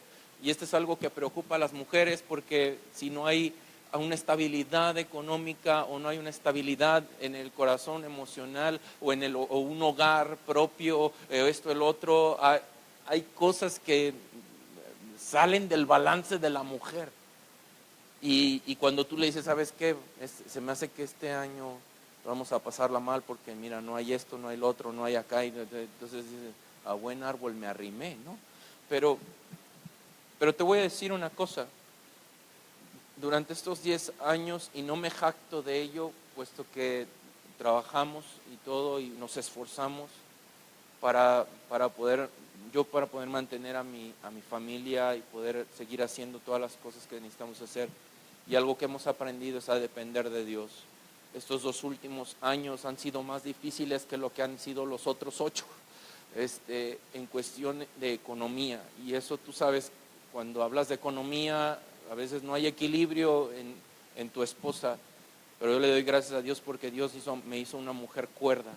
Y esto es algo que preocupa a las mujeres porque si no hay una estabilidad económica o no hay una estabilidad en el corazón emocional o un hogar propio, esto, el otro, hay cosas que salen del balance de la mujer. Y cuando tú le dices, ¿sabes qué? Se me hace que este año vamos a pasarla mal porque mira, no hay esto, no hay lo otro, no hay acá. Entonces dices, a buen árbol me arrimé, ¿no? Pero te voy a decir una cosa. Durante estos 10 años, y no me jacto de ello, puesto que trabajamos y todo y nos esforzamos para poder mantener a mi familia y poder seguir haciendo todas las cosas que necesitamos hacer. Y algo que hemos aprendido es a depender de Dios. Estos 2 últimos años han sido más difíciles que lo que han sido los otros 8 en cuestión de economía. Y eso tú sabes, cuando hablas de economía, a veces no hay equilibrio en tu esposa. Pero yo le doy gracias a Dios porque Dios me hizo una mujer cuerda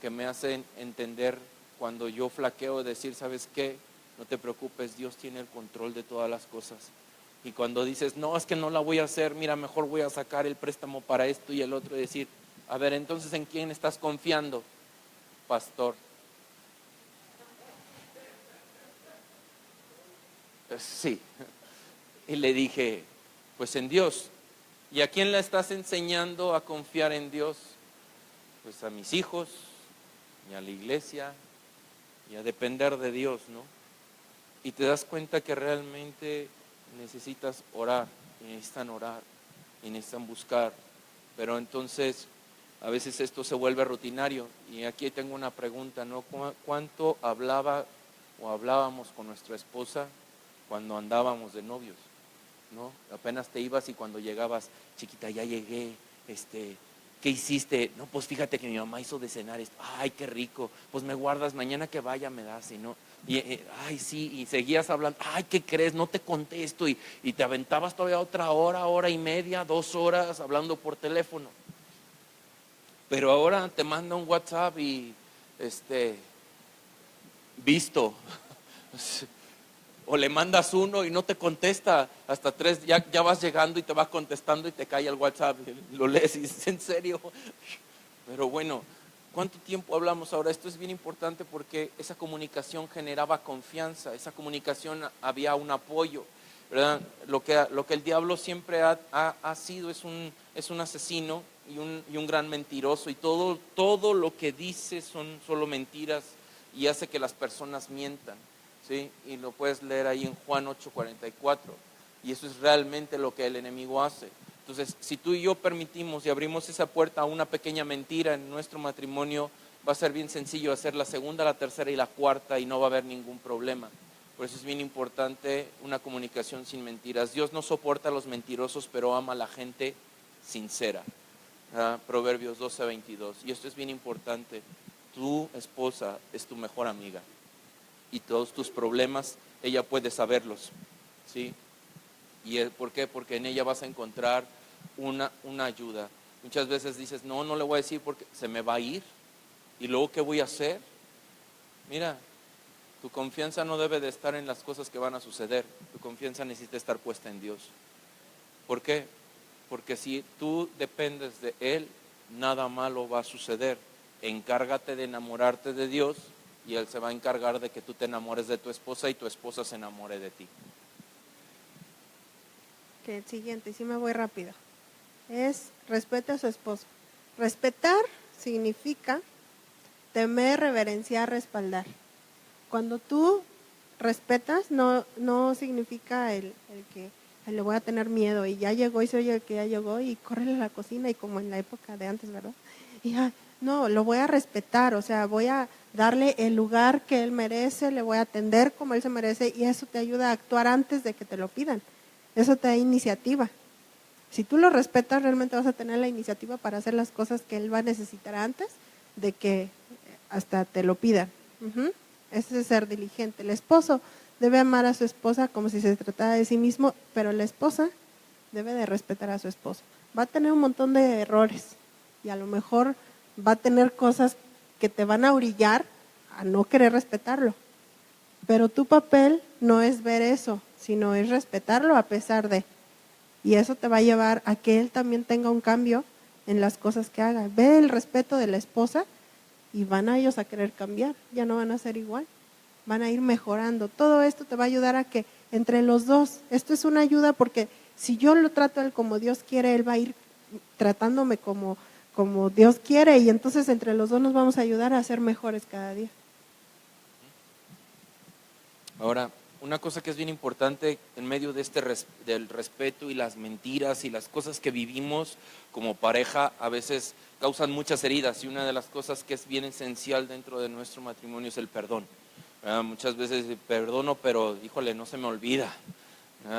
que me hace entender cuando yo flaqueo, decir, ¿sabes qué? No te preocupes, Dios tiene el control de todas las cosas. Y cuando dices, no, es que no la voy a hacer, mira, mejor voy a sacar el préstamo para esto y el otro, y decir, a ver, entonces, ¿en quién estás confiando? Pastor. Sí. Y le dije, pues en Dios. ¿Y a quién la estás enseñando a confiar en Dios? Pues a mis hijos, y a la iglesia, y a depender de Dios, ¿no? Y te das cuenta que realmente necesitas orar, y necesitan buscar, pero entonces a veces esto se vuelve rutinario. Y aquí tengo una pregunta, ¿no? ¿Cuánto hablábamos con nuestra esposa cuando andábamos de novios? ¿No? Apenas te ibas y cuando llegabas, chiquita, ya llegué, ¿qué hiciste? No, pues fíjate que mi mamá hizo de cenar esto. Ay, qué rico. Pues me guardas, mañana que vaya me das, y no. Ay, sí, y seguías hablando. Ay, ¿qué crees? No te contesto. Y te aventabas todavía otra hora y media, 2 horas hablando por teléfono. Pero ahora te manda un WhatsApp y visto. O le mandas uno y no te contesta hasta 3, ya vas llegando y te va contestando y te cae el WhatsApp, lo lees y dices, ¿en serio? Pero bueno, ¿cuánto tiempo hablamos ahora? Esto es bien importante porque esa comunicación generaba confianza, esa comunicación había un apoyo, ¿verdad? Lo que el diablo siempre ha sido es un asesino y un gran mentiroso, y todo lo que dice son solo mentiras y hace que las personas mientan. ¿sí? Y lo puedes leer ahí en Juan 8:44. Y eso es realmente lo que el enemigo hace. Entonces, si tú y yo permitimos y abrimos esa puerta a una pequeña mentira en nuestro matrimonio, va a ser bien sencillo hacer la segunda, la tercera y la cuarta y no va a haber ningún problema. Por eso es bien importante una comunicación sin mentiras. Dios no soporta a los mentirosos, pero ama a la gente sincera. Proverbios 12:22. Y esto es bien importante. Tu esposa es tu mejor amiga y todos tus problemas ella puede saberlos, ¿sí? ¿Y por qué? Porque en ella vas a encontrar una ayuda. Muchas veces dices, no le voy a decir porque se me va a ir. ¿Y luego qué voy a hacer? Mira, tu confianza no debe de estar en las cosas que van a suceder. Tu confianza necesita estar puesta en Dios. ¿Por qué? Porque si tú dependes de Él, nada malo va a suceder. Encárgate de enamorarte de Dios y Él se va a encargar de que tú te enamores de tu esposa y tu esposa se enamore de ti. Que el siguiente, sí me voy rápido, es respete a su esposo. Respetar significa temer, reverenciar, respaldar. Cuando tú respetas, no significa el que le voy a tener miedo y ya llegó y se oye que ya llegó y córrele a la cocina y como en la época de antes, ¿verdad? Y no, lo voy a respetar, o sea, voy a darle el lugar que él merece, le voy a atender como él se merece y eso te ayuda a actuar antes de que te lo pidan. Eso te da iniciativa. Si tú lo respetas, realmente vas a tener la iniciativa para hacer las cosas que él va a necesitar antes de que hasta te lo pidan. Ese es ser diligente. El esposo debe amar a su esposa como si se tratara de sí mismo, pero la esposa debe de respetar a su esposo. Va a tener un montón de errores y a lo mejor va a tener cosas que te van a orillar a no querer respetarlo. Pero tu papel no es ver eso, sino es respetarlo a pesar de. Y eso te va a llevar a que él también tenga un cambio en las cosas que haga. Ve el respeto de la esposa y van a ellos a querer cambiar, ya no van a ser igual, van a ir mejorando. Todo esto te va a ayudar a que entre los dos, esto es una ayuda porque si yo lo trato a él como Dios quiere, él va a ir tratándome como Dios quiere y entonces entre los dos nos vamos a ayudar a ser mejores cada día. Ahora, una cosa que es bien importante en medio de del respeto y las mentiras y las cosas que vivimos como pareja a veces causan muchas heridas y una de las cosas que es bien esencial dentro de nuestro matrimonio es el perdón. Muchas veces perdono, pero híjole, no se me olvida.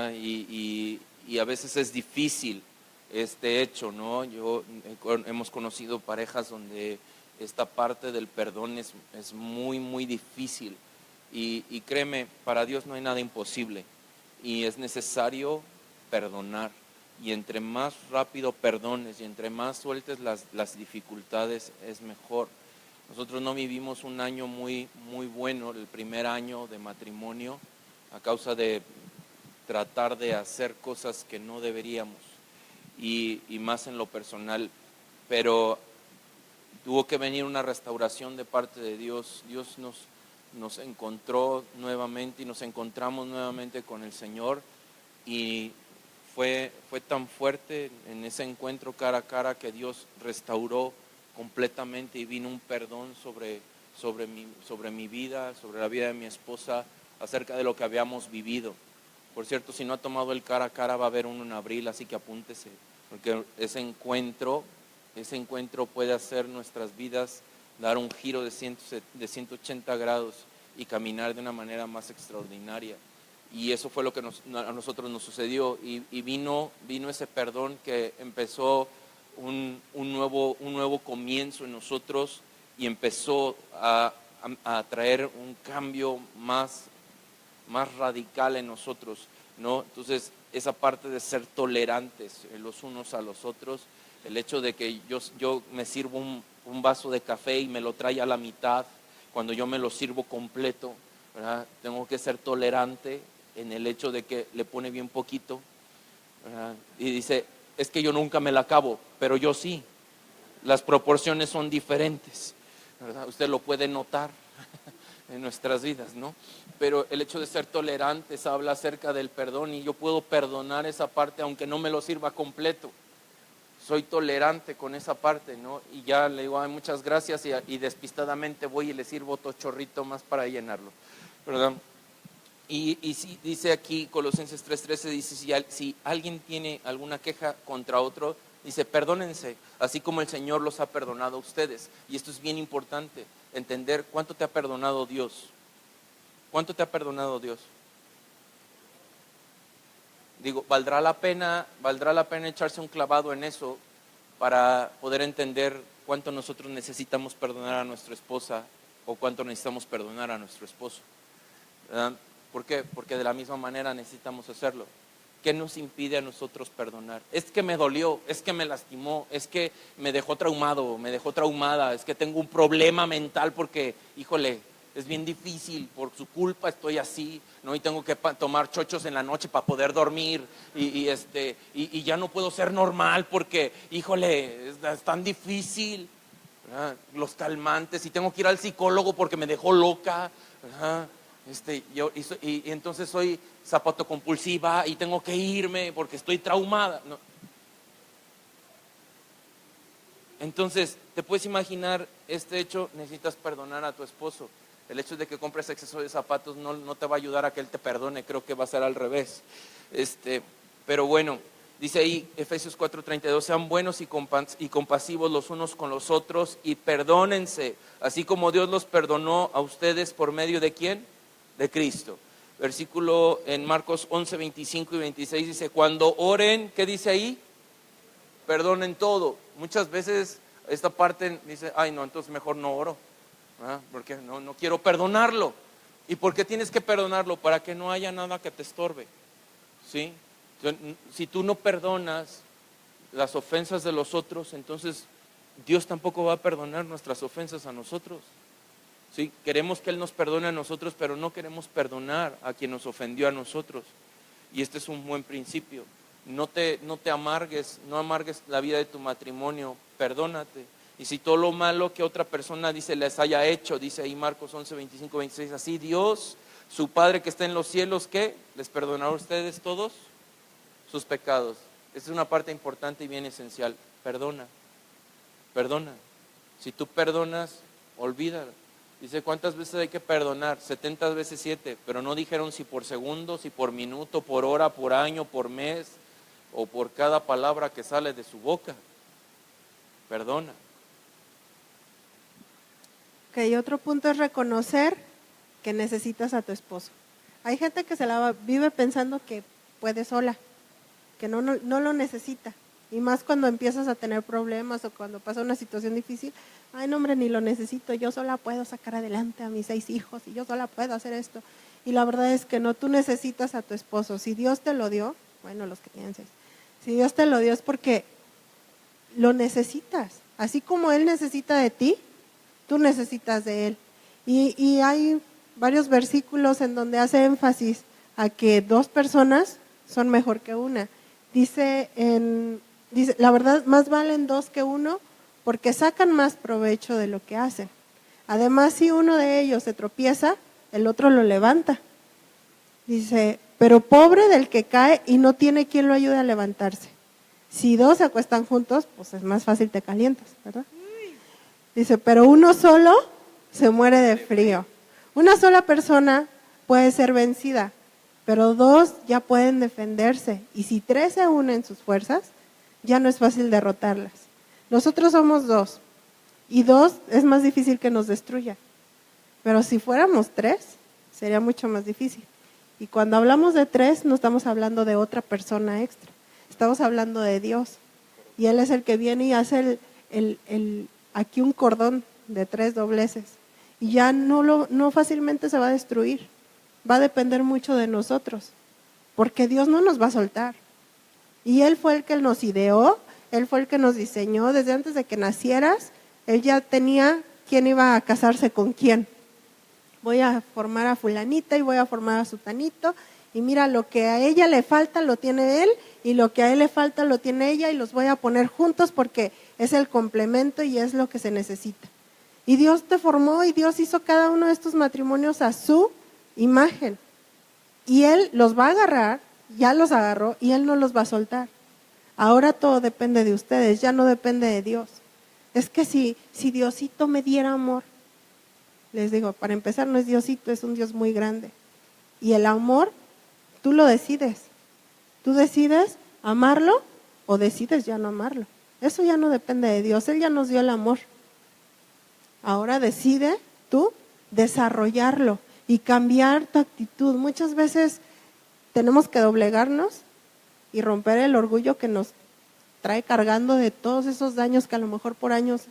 Y a veces es difícil este hecho, ¿no? Hemos conocido parejas donde esta parte del perdón es muy, muy difícil. Y créeme, para Dios no hay nada imposible y es necesario perdonar. Y entre más rápido perdones y entre más sueltes las dificultades es mejor. Nosotros no vivimos un año muy, muy bueno, el primer año de matrimonio, a causa de tratar de hacer cosas que no deberíamos y más en lo personal. Pero tuvo que venir una restauración de parte de Dios. Dios nos encontró nuevamente y nos encontramos nuevamente con el Señor y fue tan fuerte en ese encuentro cara a cara que Dios restauró completamente y vino un perdón sobre mi vida, sobre la vida de mi esposa, acerca de lo que habíamos vivido. Por cierto, si no ha tomado el cara a cara va a haber uno en abril, así que apúntese, porque ese encuentro puede hacer nuestras vidas dar un giro de 180 grados y caminar de una manera más extraordinaria. Y eso fue lo que a nosotros nos sucedió. Y vino ese perdón que empezó un nuevo comienzo en nosotros y empezó a traer un cambio más radical en nosotros, ¿no? Entonces, esa parte de ser tolerantes los unos a los otros, el hecho de que yo me sirvo un vaso de café y me lo trae a la mitad, cuando yo me lo sirvo completo, ¿verdad? Tengo que ser tolerante en el hecho de que le pone bien poquito, ¿verdad? Y dice, es que yo nunca me la acabo, pero yo sí. Las proporciones son diferentes, ¿verdad? Usted lo puede notar en nuestras vidas, ¿no? Pero el hecho de ser tolerantes habla acerca del perdón y yo puedo perdonar esa parte aunque no me lo sirva completo. Soy tolerante con esa parte, ¿no? Y ya le digo, ay, muchas gracias y despistadamente voy y le sirvo otro chorrito más para llenarlo, ¿verdad? Y si dice aquí, Colosenses 3:13, dice, si alguien tiene alguna queja contra otro, dice, perdónense, así como el Señor los ha perdonado a ustedes. Y esto es bien importante, entender cuánto te ha perdonado Dios. ¿Cuánto te ha perdonado Dios? Digo, valdrá la pena echarse un clavado en eso para poder entender cuánto nosotros necesitamos perdonar a nuestra esposa o cuánto necesitamos perdonar a nuestro esposo, ¿verdad? ¿Por qué? Porque de la misma manera necesitamos hacerlo. ¿Qué nos impide a nosotros perdonar? Es que me dolió, es que me lastimó, es que me dejó traumado, me dejó traumada, es que tengo un problema mental porque, híjole, es bien difícil, por su culpa estoy así, ¿no? Y tengo que tomar chochos en la noche para poder dormir y ya no puedo ser normal porque, híjole, es tan difícil, ¿verdad? Los calmantes, y tengo que ir al psicólogo porque me dejó loca, ¿verdad? Y entonces soy zapato compulsiva y tengo que irme porque estoy traumada, ¿no? Entonces, ¿te puedes imaginar este hecho? Necesitas perdonar a tu esposo. El hecho de que compres exceso de zapatos no te va a ayudar a que él te perdone, creo que va a ser al revés. Pero bueno, dice ahí Efesios 4:32, sean buenos y compasivos los unos con los otros y perdónense, así como Dios los perdonó a ustedes por medio de ¿quién? De Cristo. Versículo en Marcos 11:25 y 26 dice, cuando oren, ¿qué dice ahí? Perdonen todo. Muchas veces esta parte dice, ay no, entonces mejor no oro. Porque no quiero perdonarlo. ¿Y por qué tienes que perdonarlo? Para que no haya nada que te estorbe, ¿sí? Si tú no perdonas las ofensas de los otros, entonces Dios tampoco va a perdonar nuestras ofensas a nosotros, ¿sí? Queremos que Él nos perdone a nosotros, pero no queremos perdonar a quien nos ofendió a nosotros. Y este es un buen principio. No te amargues, no amargues la vida de tu matrimonio, perdónate. Y si todo lo malo que otra persona dice les haya hecho, dice ahí Marcos 11:25, 26, así Dios, su Padre que está en los cielos, ¿qué? ¿Les perdonará a ustedes todos sus pecados? Esta es una parte importante y bien esencial. Perdona. Si tú perdonas, olvídalo. Dice, ¿cuántas veces hay que perdonar? 70 veces 7, pero no dijeron si por segundo, si por minuto, por hora, por año, por mes, o por cada palabra que sale de su boca. Perdona. Ok, otro punto es reconocer que necesitas a tu esposo. Hay gente que vive pensando que puede sola, que no lo necesita. Y más cuando empiezas a tener problemas o cuando pasa una situación difícil, ay no hombre, ni lo necesito, yo sola puedo sacar adelante a mis 6 hijos y yo sola puedo hacer esto. Y la verdad es que no, tú necesitas a tu esposo. Si Dios te lo dio, bueno, los que tienen 6, si Dios te lo dio es porque lo necesitas. Así como Él necesita de ti, tú necesitas de Él. Y hay varios versículos en donde hace énfasis a que 2 personas son mejor que una. Dice, la verdad, más valen 2 que 1 porque sacan más provecho de lo que hacen. Además, si uno de ellos se tropieza, el otro lo levanta. Dice, pero pobre del que cae y no tiene quien lo ayude a levantarse. Si 2 se acuestan juntos, pues es más fácil, te calientas, ¿verdad? Dice, pero uno solo se muere de frío. Una sola persona puede ser vencida, pero 2 ya pueden defenderse. Y si 3 se unen sus fuerzas, ya no es fácil derrotarlas. Nosotros somos 2, y 2 es más difícil que nos destruya. Pero si fuéramos 3, sería mucho más difícil. Y cuando hablamos de 3, no estamos hablando de otra persona extra. Estamos hablando de Dios. Y Él es el que viene y hace aquí un cordón de 3 dobleces. Y ya no fácilmente se va a destruir. Va a depender mucho de nosotros. Porque Dios no nos va a soltar. Y Él fue el que nos ideó, Él fue el que nos diseñó. Desde antes de que nacieras, Él ya tenía quién iba a casarse con quién. Voy a formar a fulanita y voy a formar a sutanito. Y mira, lo que a ella le falta lo tiene él y lo que a él le falta lo tiene ella y los voy a poner juntos porque es el complemento y es lo que se necesita. Y Dios te formó y Dios hizo cada uno de estos matrimonios a su imagen. Y Él los va a agarrar, ya los agarró y Él no los va a soltar. Ahora todo depende de ustedes, ya no depende de Dios. Es que si Diosito me diera amor, les digo, para empezar no es Diosito, es un Dios muy grande. Y el amor, tú lo decides. Tú decides amarlo o decides ya no amarlo. Eso ya no depende de Dios, Él ya nos dio el amor. Ahora decide tú desarrollarlo y cambiar tu actitud. Muchas veces tenemos que doblegarnos y romper el orgullo que nos trae cargando de todos esos daños que a lo mejor por años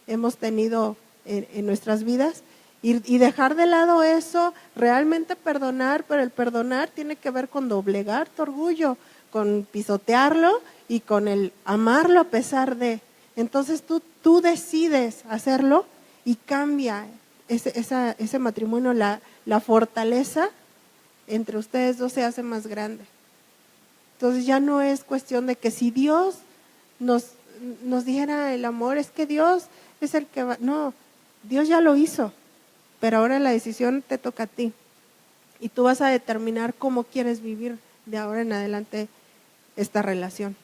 hemos tenido en nuestras vidas y dejar de lado eso, realmente perdonar, pero el perdonar tiene que ver con doblegar tu orgullo, con pisotearlo y con el amarlo a pesar de. Entonces tú decides hacerlo y cambia ese matrimonio, la fortaleza entre ustedes dos se hace más grande. Entonces ya no es cuestión de que si Dios nos dijera el amor, es que Dios es el que va. No, Dios ya lo hizo, pero ahora la decisión te toca a ti. Y tú vas a determinar cómo quieres vivir de ahora en adelante esta relación.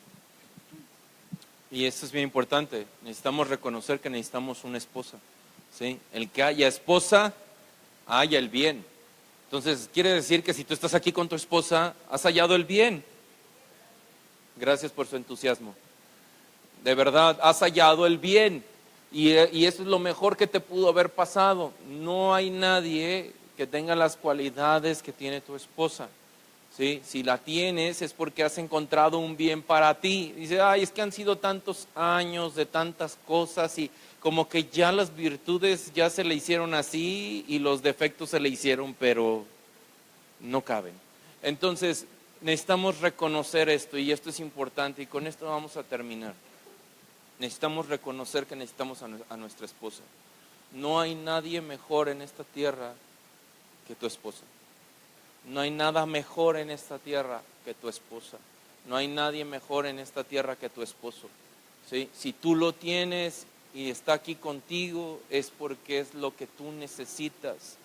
Y esto es bien importante. Necesitamos reconocer que necesitamos una esposa. ¿Sí? El que haya esposa, haya el bien. Entonces, quiere decir que si tú estás aquí con tu esposa, has hallado el bien. Gracias por su entusiasmo. De verdad, has hallado el bien. Y eso es lo mejor que te pudo haber pasado. No hay nadie que tenga las cualidades que tiene tu esposa. ¿Sí? Si la tienes es porque has encontrado un bien para ti. Dice, ay, es que han sido tantos años de tantas cosas y como que ya las virtudes ya se le hicieron así y los defectos se le hicieron, pero no caben. Entonces, necesitamos reconocer esto y esto es importante y con esto vamos a terminar. Necesitamos reconocer que necesitamos a nuestra esposa. No hay nadie mejor en esta tierra que tu esposa. No hay nada mejor en esta tierra que tu esposa. No hay nadie mejor en esta tierra que tu esposo. ¿Sí? Si tú lo tienes y está aquí contigo, es porque es lo que tú necesitas.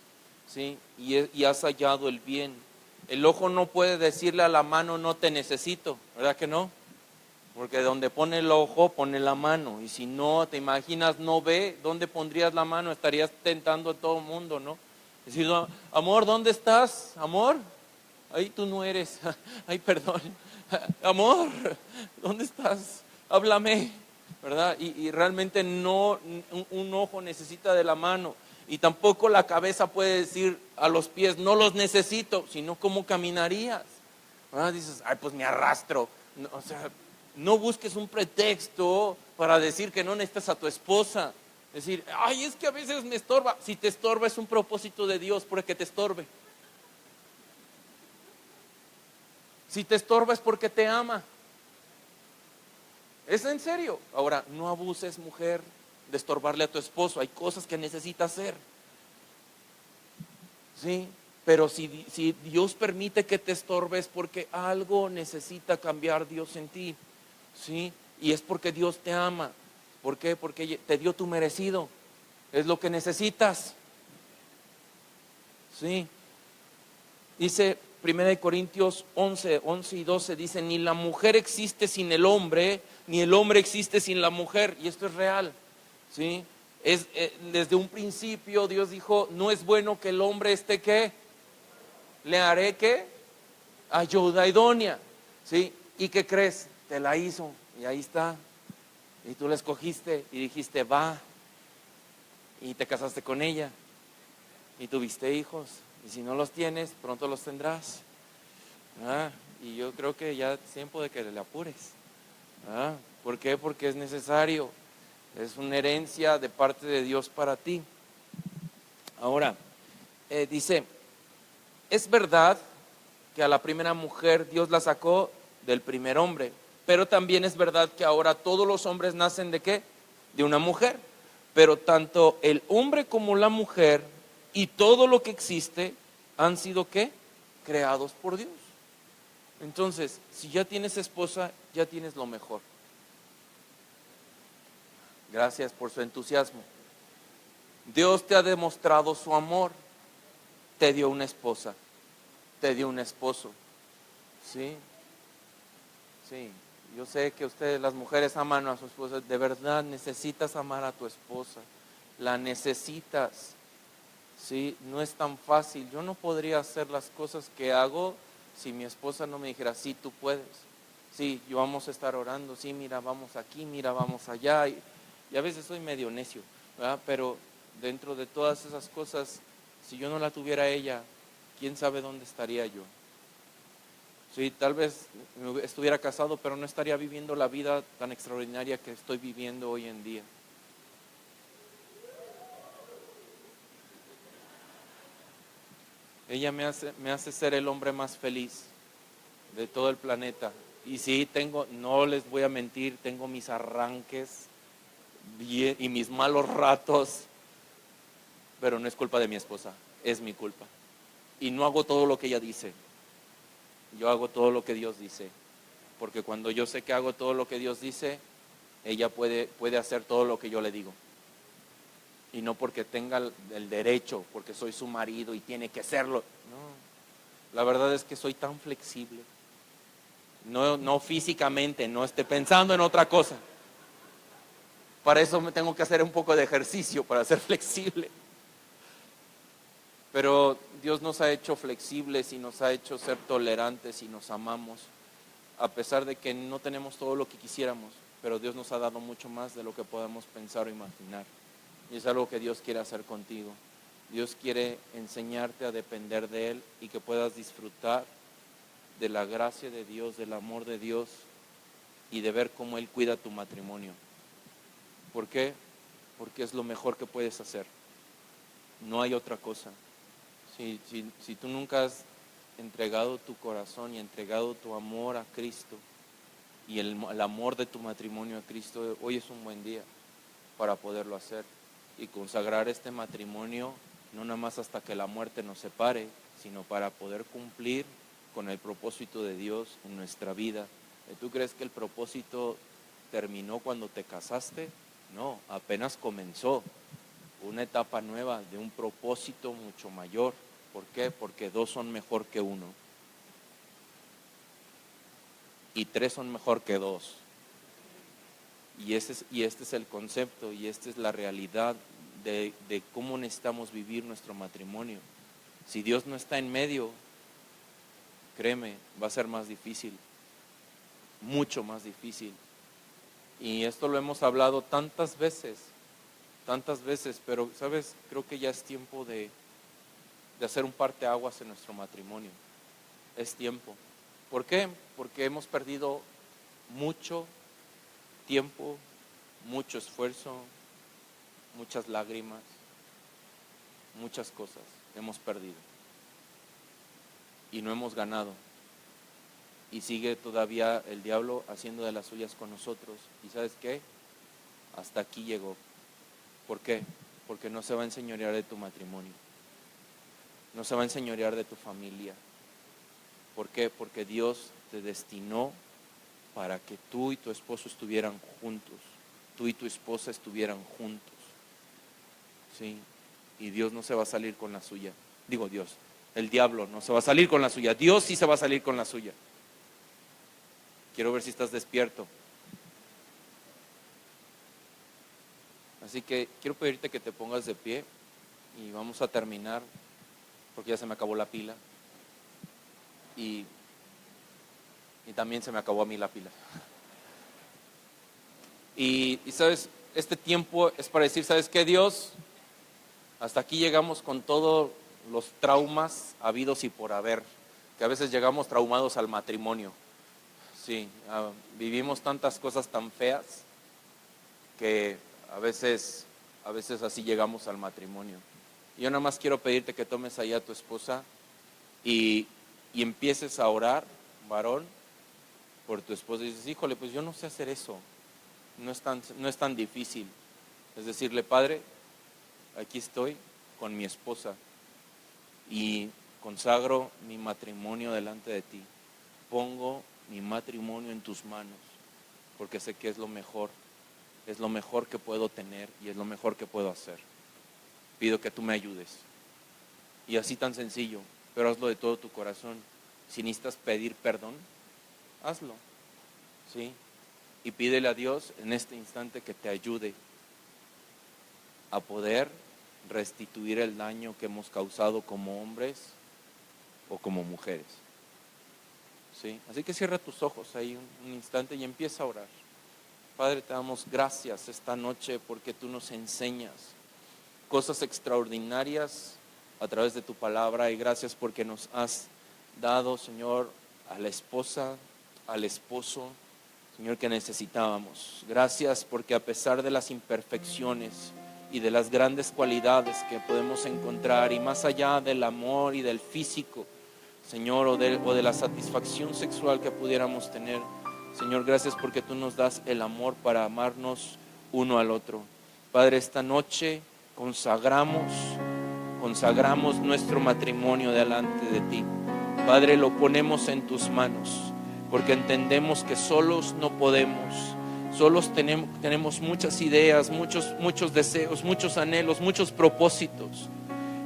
¿Sí? Y has hallado el bien. El ojo no puede decirle a la mano, no te necesito, ¿verdad que no? Porque donde pone el ojo, pone la mano. Y si no, te imaginas, no ve, ¿dónde pondrías la mano? Estarías tentando a todo el mundo, ¿no? Decir, amor, ¿dónde estás? Amor, ahí tú no eres. Ay, perdón. Amor, ¿dónde estás? Háblame, ¿verdad? Y realmente no, un ojo necesita de la mano. Y tampoco la cabeza puede decir a los pies, no los necesito, sino ¿cómo caminarías? ¿Verdad? Dices, ay, pues me arrastro. No, o sea, no busques un pretexto para decir que no necesitas a tu esposa. Decir, ay, es que a veces me estorba. Si te estorba es un propósito de Dios para que te estorbe. Si te estorba es porque te ama. Es en serio. Ahora, no abuses, mujer, de estorbarle a tu esposo. Hay cosas que necesita hacer. ¿Sí? Pero si Dios permite que te estorbe es porque algo necesita cambiar Dios en ti. ¿Sí? Y es porque Dios te ama. ¿Por qué? Porque te dio tu merecido. Es lo que necesitas. ¿Sí? Dice 1 Corintios 11 y 12, dice, ni la mujer existe sin el hombre, ni el hombre existe sin la mujer. Y esto es real. ¿Sí? Desde un principio Dios dijo, no es bueno que el hombre esté, ¿qué? Le haré, ¿qué? Ayuda idónea. ¿Sí? ¿Y qué crees? Te la hizo y ahí está. Y tú la escogiste y dijiste, va. Y te casaste con ella. Y tuviste hijos. Y si no los tienes, pronto los tendrás. Y yo creo que ya es tiempo de que le apures. ¿Por qué? Porque es necesario. Es una herencia de parte de Dios para ti. Ahora, dice, es verdad que a la primera mujer Dios la sacó del primer hombre. Pero también es verdad que ahora todos los hombres nacen ¿de qué? De una mujer. Pero tanto el hombre como la mujer y todo lo que existe han sido ¿qué? Creados por Dios. Entonces, si ya tienes esposa, ya tienes lo mejor. Gracias por su entusiasmo. Dios te ha demostrado su amor. Te dio una esposa. Te dio un esposo. ¿Sí? Sí. Yo sé que ustedes, las mujeres, aman a su esposa. De verdad necesitas amar a tu esposa. La necesitas. Sí, no es tan fácil. Yo no podría hacer las cosas que hago si mi esposa no me dijera, sí, tú puedes. Sí, yo vamos a estar orando, sí, mira, vamos aquí, mira, vamos allá. Y a veces soy medio necio, ¿verdad? Pero dentro de todas esas cosas, si yo no la tuviera ella, quién sabe dónde estaría yo. Sí, tal vez estuviera casado, pero no estaría viviendo la vida tan extraordinaria que estoy viviendo hoy en día. Ella me hace ser el hombre más feliz de todo el planeta. Y sí, no les voy a mentir, tengo mis arranques y mis malos ratos, pero no es culpa de mi esposa, es mi culpa. Y no hago todo lo que ella dice, yo hago todo lo que Dios dice. Porque cuando yo sé que hago todo lo que Dios dice, ella puede hacer todo lo que yo le digo. Y no porque tenga el derecho, porque soy su marido y tiene que serlo. No, la verdad es que soy tan flexible. No físicamente, no esté pensando en otra cosa. Para eso me tengo que hacer un poco de ejercicio, para ser flexible. Pero Dios nos ha hecho flexibles y nos ha hecho ser tolerantes y nos amamos. A pesar de que no tenemos todo lo que quisiéramos, pero Dios nos ha dado mucho más de lo que podemos pensar o imaginar. Y es algo que Dios quiere hacer contigo. Dios quiere enseñarte a depender de Él y que puedas disfrutar de la gracia de Dios, del amor de Dios y de ver cómo Él cuida tu matrimonio. ¿Por qué? Porque es lo mejor que puedes hacer. No hay otra cosa. Si tú nunca has entregado tu corazón y entregado tu amor a Cristo y el amor de tu matrimonio a Cristo, hoy es un buen día para poderlo hacer y consagrar este matrimonio no nada más hasta que la muerte nos separe, sino para poder cumplir con el propósito de Dios en nuestra vida. ¿Tú crees que el propósito terminó cuando te casaste? No, apenas comenzó una etapa nueva de un propósito mucho mayor. ¿Por qué? Porque 2 son mejor que 1 y 3 son mejor que 2. Y este es el concepto y esta es la realidad de cómo necesitamos vivir nuestro matrimonio. Si Dios no está en medio, créeme, va a ser más difícil, mucho más difícil. Y esto lo hemos hablado tantas veces, pero, ¿sabes? Creo que ya es tiempo de hacer un parteaguas en nuestro matrimonio. Es tiempo. ¿Por qué? Porque hemos perdido mucho tiempo, mucho esfuerzo, muchas lágrimas, muchas cosas hemos perdido y no hemos ganado. Y sigue todavía el diablo haciendo de las suyas con nosotros. ¿Y sabes qué? Hasta aquí llegó. ¿Por qué? Porque no se va a enseñorear de tu matrimonio. No se va a enseñorear de tu familia. ¿Por qué? Porque Dios te destinó para que tú y tu esposo estuvieran juntos. Tú y tu esposa estuvieran juntos. ¿Sí? Y Dios no se va a salir con la suya. Digo Dios, el diablo no se va a salir con la suya. Dios sí se va a salir con la suya. Quiero ver si estás despierto. Así que quiero pedirte que te pongas de pie y vamos a terminar porque ya se me acabó la pila y también se me acabó a mí la pila. Y sabes, este tiempo es para decir, ¿sabes qué, Dios? Hasta aquí llegamos con todos los traumas habidos y por haber, que a veces llegamos traumados al matrimonio. Sí, vivimos tantas cosas tan feas que a veces así llegamos al matrimonio. Yo nada más quiero pedirte que tomes ahí a tu esposa y empieces a orar, varón, por tu esposa. Y dices, híjole, pues yo no sé hacer eso. No es tan difícil. Es decirle, Padre, aquí estoy con mi esposa y consagro mi matrimonio delante de ti. Pongo mi matrimonio en tus manos porque sé que es lo mejor que puedo tener y es lo mejor que puedo hacer. Pido que tú me ayudes. Y así tan sencillo, pero hazlo de todo tu corazón. Si necesitas pedir perdón, hazlo. ¿Sí? Y pídele a Dios en este instante que te ayude a poder restituir el daño que hemos causado como hombres o como mujeres. ¿Sí? Así que cierra tus ojos ahí un instante y empieza a orar. Padre, te damos gracias esta noche porque tú nos enseñas cosas extraordinarias a través de tu palabra, y gracias porque nos has dado, Señor, a la esposa, al esposo, Señor, que necesitábamos. Gracias porque a pesar de las imperfecciones y de las grandes cualidades que podemos encontrar, y más allá del amor y del físico, Señor, o de la satisfacción sexual que pudiéramos tener, Señor, gracias porque tú nos das el amor para amarnos uno al otro. Padre, esta noche consagramos nuestro matrimonio delante de ti. Padre, lo ponemos en tus manos, porque entendemos que solos no podemos. Solos tenemos muchas ideas, muchos deseos, muchos anhelos, muchos propósitos,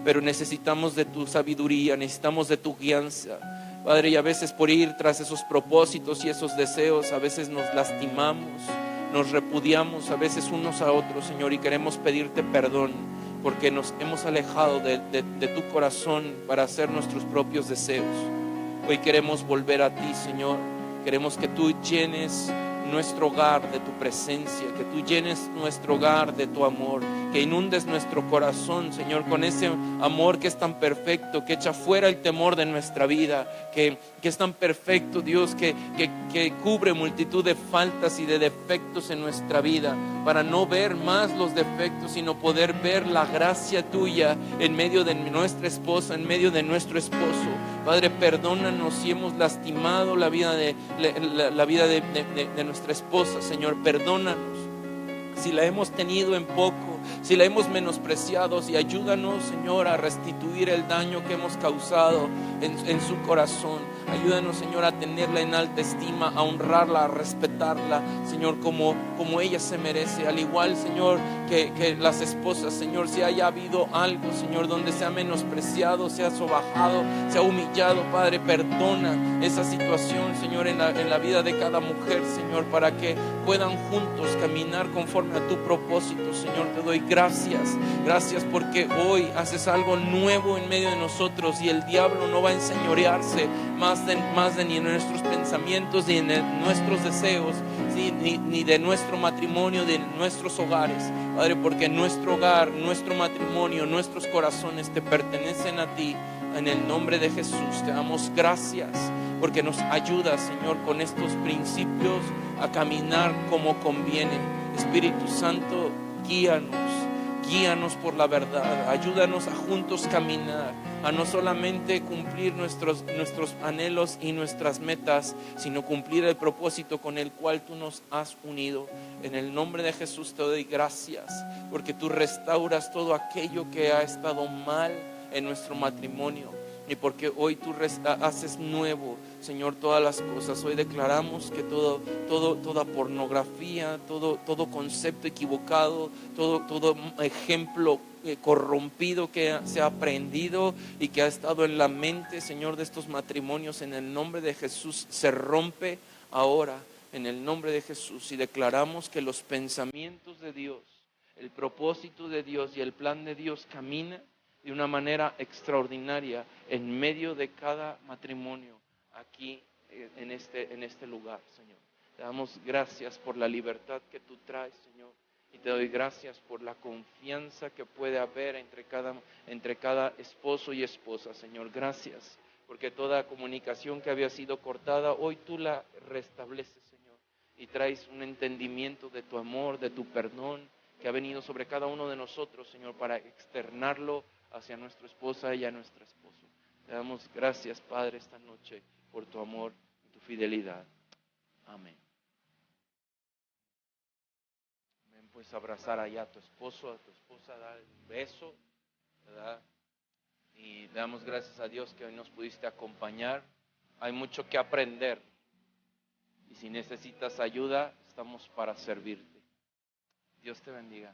pero necesitamos de tu sabiduría, necesitamos de tu guianza, Padre, y a veces por ir tras esos propósitos y esos deseos, a veces nos lastimamos, nos repudiamos a veces unos a otros, Señor, y queremos pedirte perdón porque nos hemos alejado de tu corazón para hacer nuestros propios deseos. Hoy queremos volver a ti, Señor. Queremos que tú llenes nuestro hogar de tu presencia, que tú llenes nuestro hogar de tu amor, que inundes nuestro corazón, Señor, con ese amor que es tan perfecto, que echa fuera el temor de nuestra vida, que es tan perfecto, Dios, que cubre multitud de faltas y de defectos en nuestra vida, para no ver más los defectos, sino poder ver la gracia tuya en medio de nuestra esposa, en medio de nuestro esposo. Padre, perdónanos si hemos lastimado la vida de nuestra esposa, Señor, perdónanos si la hemos tenido en poco, si la hemos menospreciado, y ayúdanos, Señor, a restituir el daño que hemos causado en su corazón. Ayúdanos, Señor, a tenerla en alta estima, a honrarla, a respetarla, Señor, como ella se merece. Al igual, Señor, que las esposas, Señor, si haya habido algo, Señor, donde se ha menospreciado, se ha sobajado, se ha humillado, Padre, perdona esa situación, Señor, en la vida de cada mujer, Señor, para que puedan juntos caminar conforme a tu propósito. Señor, te doy gracias porque hoy haces algo nuevo en medio de nosotros, y el diablo no va a enseñorearse más de ni en nuestros pensamientos, ni en nuestros deseos, ni de nuestro matrimonio, de nuestros hogares, Padre, porque nuestro hogar, nuestro matrimonio, nuestros corazones te pertenecen a ti. En el nombre de Jesús te damos gracias porque nos ayudas, Señor, con estos principios a caminar como conviene. Espíritu Santo, guíanos por la verdad, ayúdanos a juntos caminar, a no solamente cumplir nuestros anhelos y nuestras metas, sino cumplir el propósito con el cual tú nos has unido. En el nombre de Jesús te doy gracias, porque tú restauras todo aquello que ha estado mal en nuestro matrimonio, y porque hoy tú haces nuevo, Señor, todas las cosas. Hoy declaramos que toda pornografía, todo concepto equivocado, todo ejemplo corrompido que se ha aprendido y que ha estado en la mente, Señor, de estos matrimonios, en el nombre de Jesús se rompe ahora, en el nombre de Jesús, y declaramos que los pensamientos de Dios, el propósito de Dios y el plan de Dios camina de una manera extraordinaria en medio de cada matrimonio aquí en este lugar, Señor. Te damos gracias por la libertad que tú traes, Señor, y te doy gracias por la confianza que puede haber entre cada esposo y esposa, Señor. Gracias porque toda comunicación que había sido cortada, hoy tú la restableces, Señor, y traes un entendimiento de tu amor, de tu perdón, que ha venido sobre cada uno de nosotros, Señor, para externarlo hacia nuestra esposa y a nuestro esposo. Te damos gracias, Padre, esta noche por tu amor y tu fidelidad. Amén. Ven, pues, abrazar allá a tu esposo, a tu esposa, dar un beso, ¿verdad? Y le damos gracias a Dios que hoy nos pudiste acompañar. Hay mucho que aprender, y si necesitas ayuda, estamos para servirte. Dios te bendiga.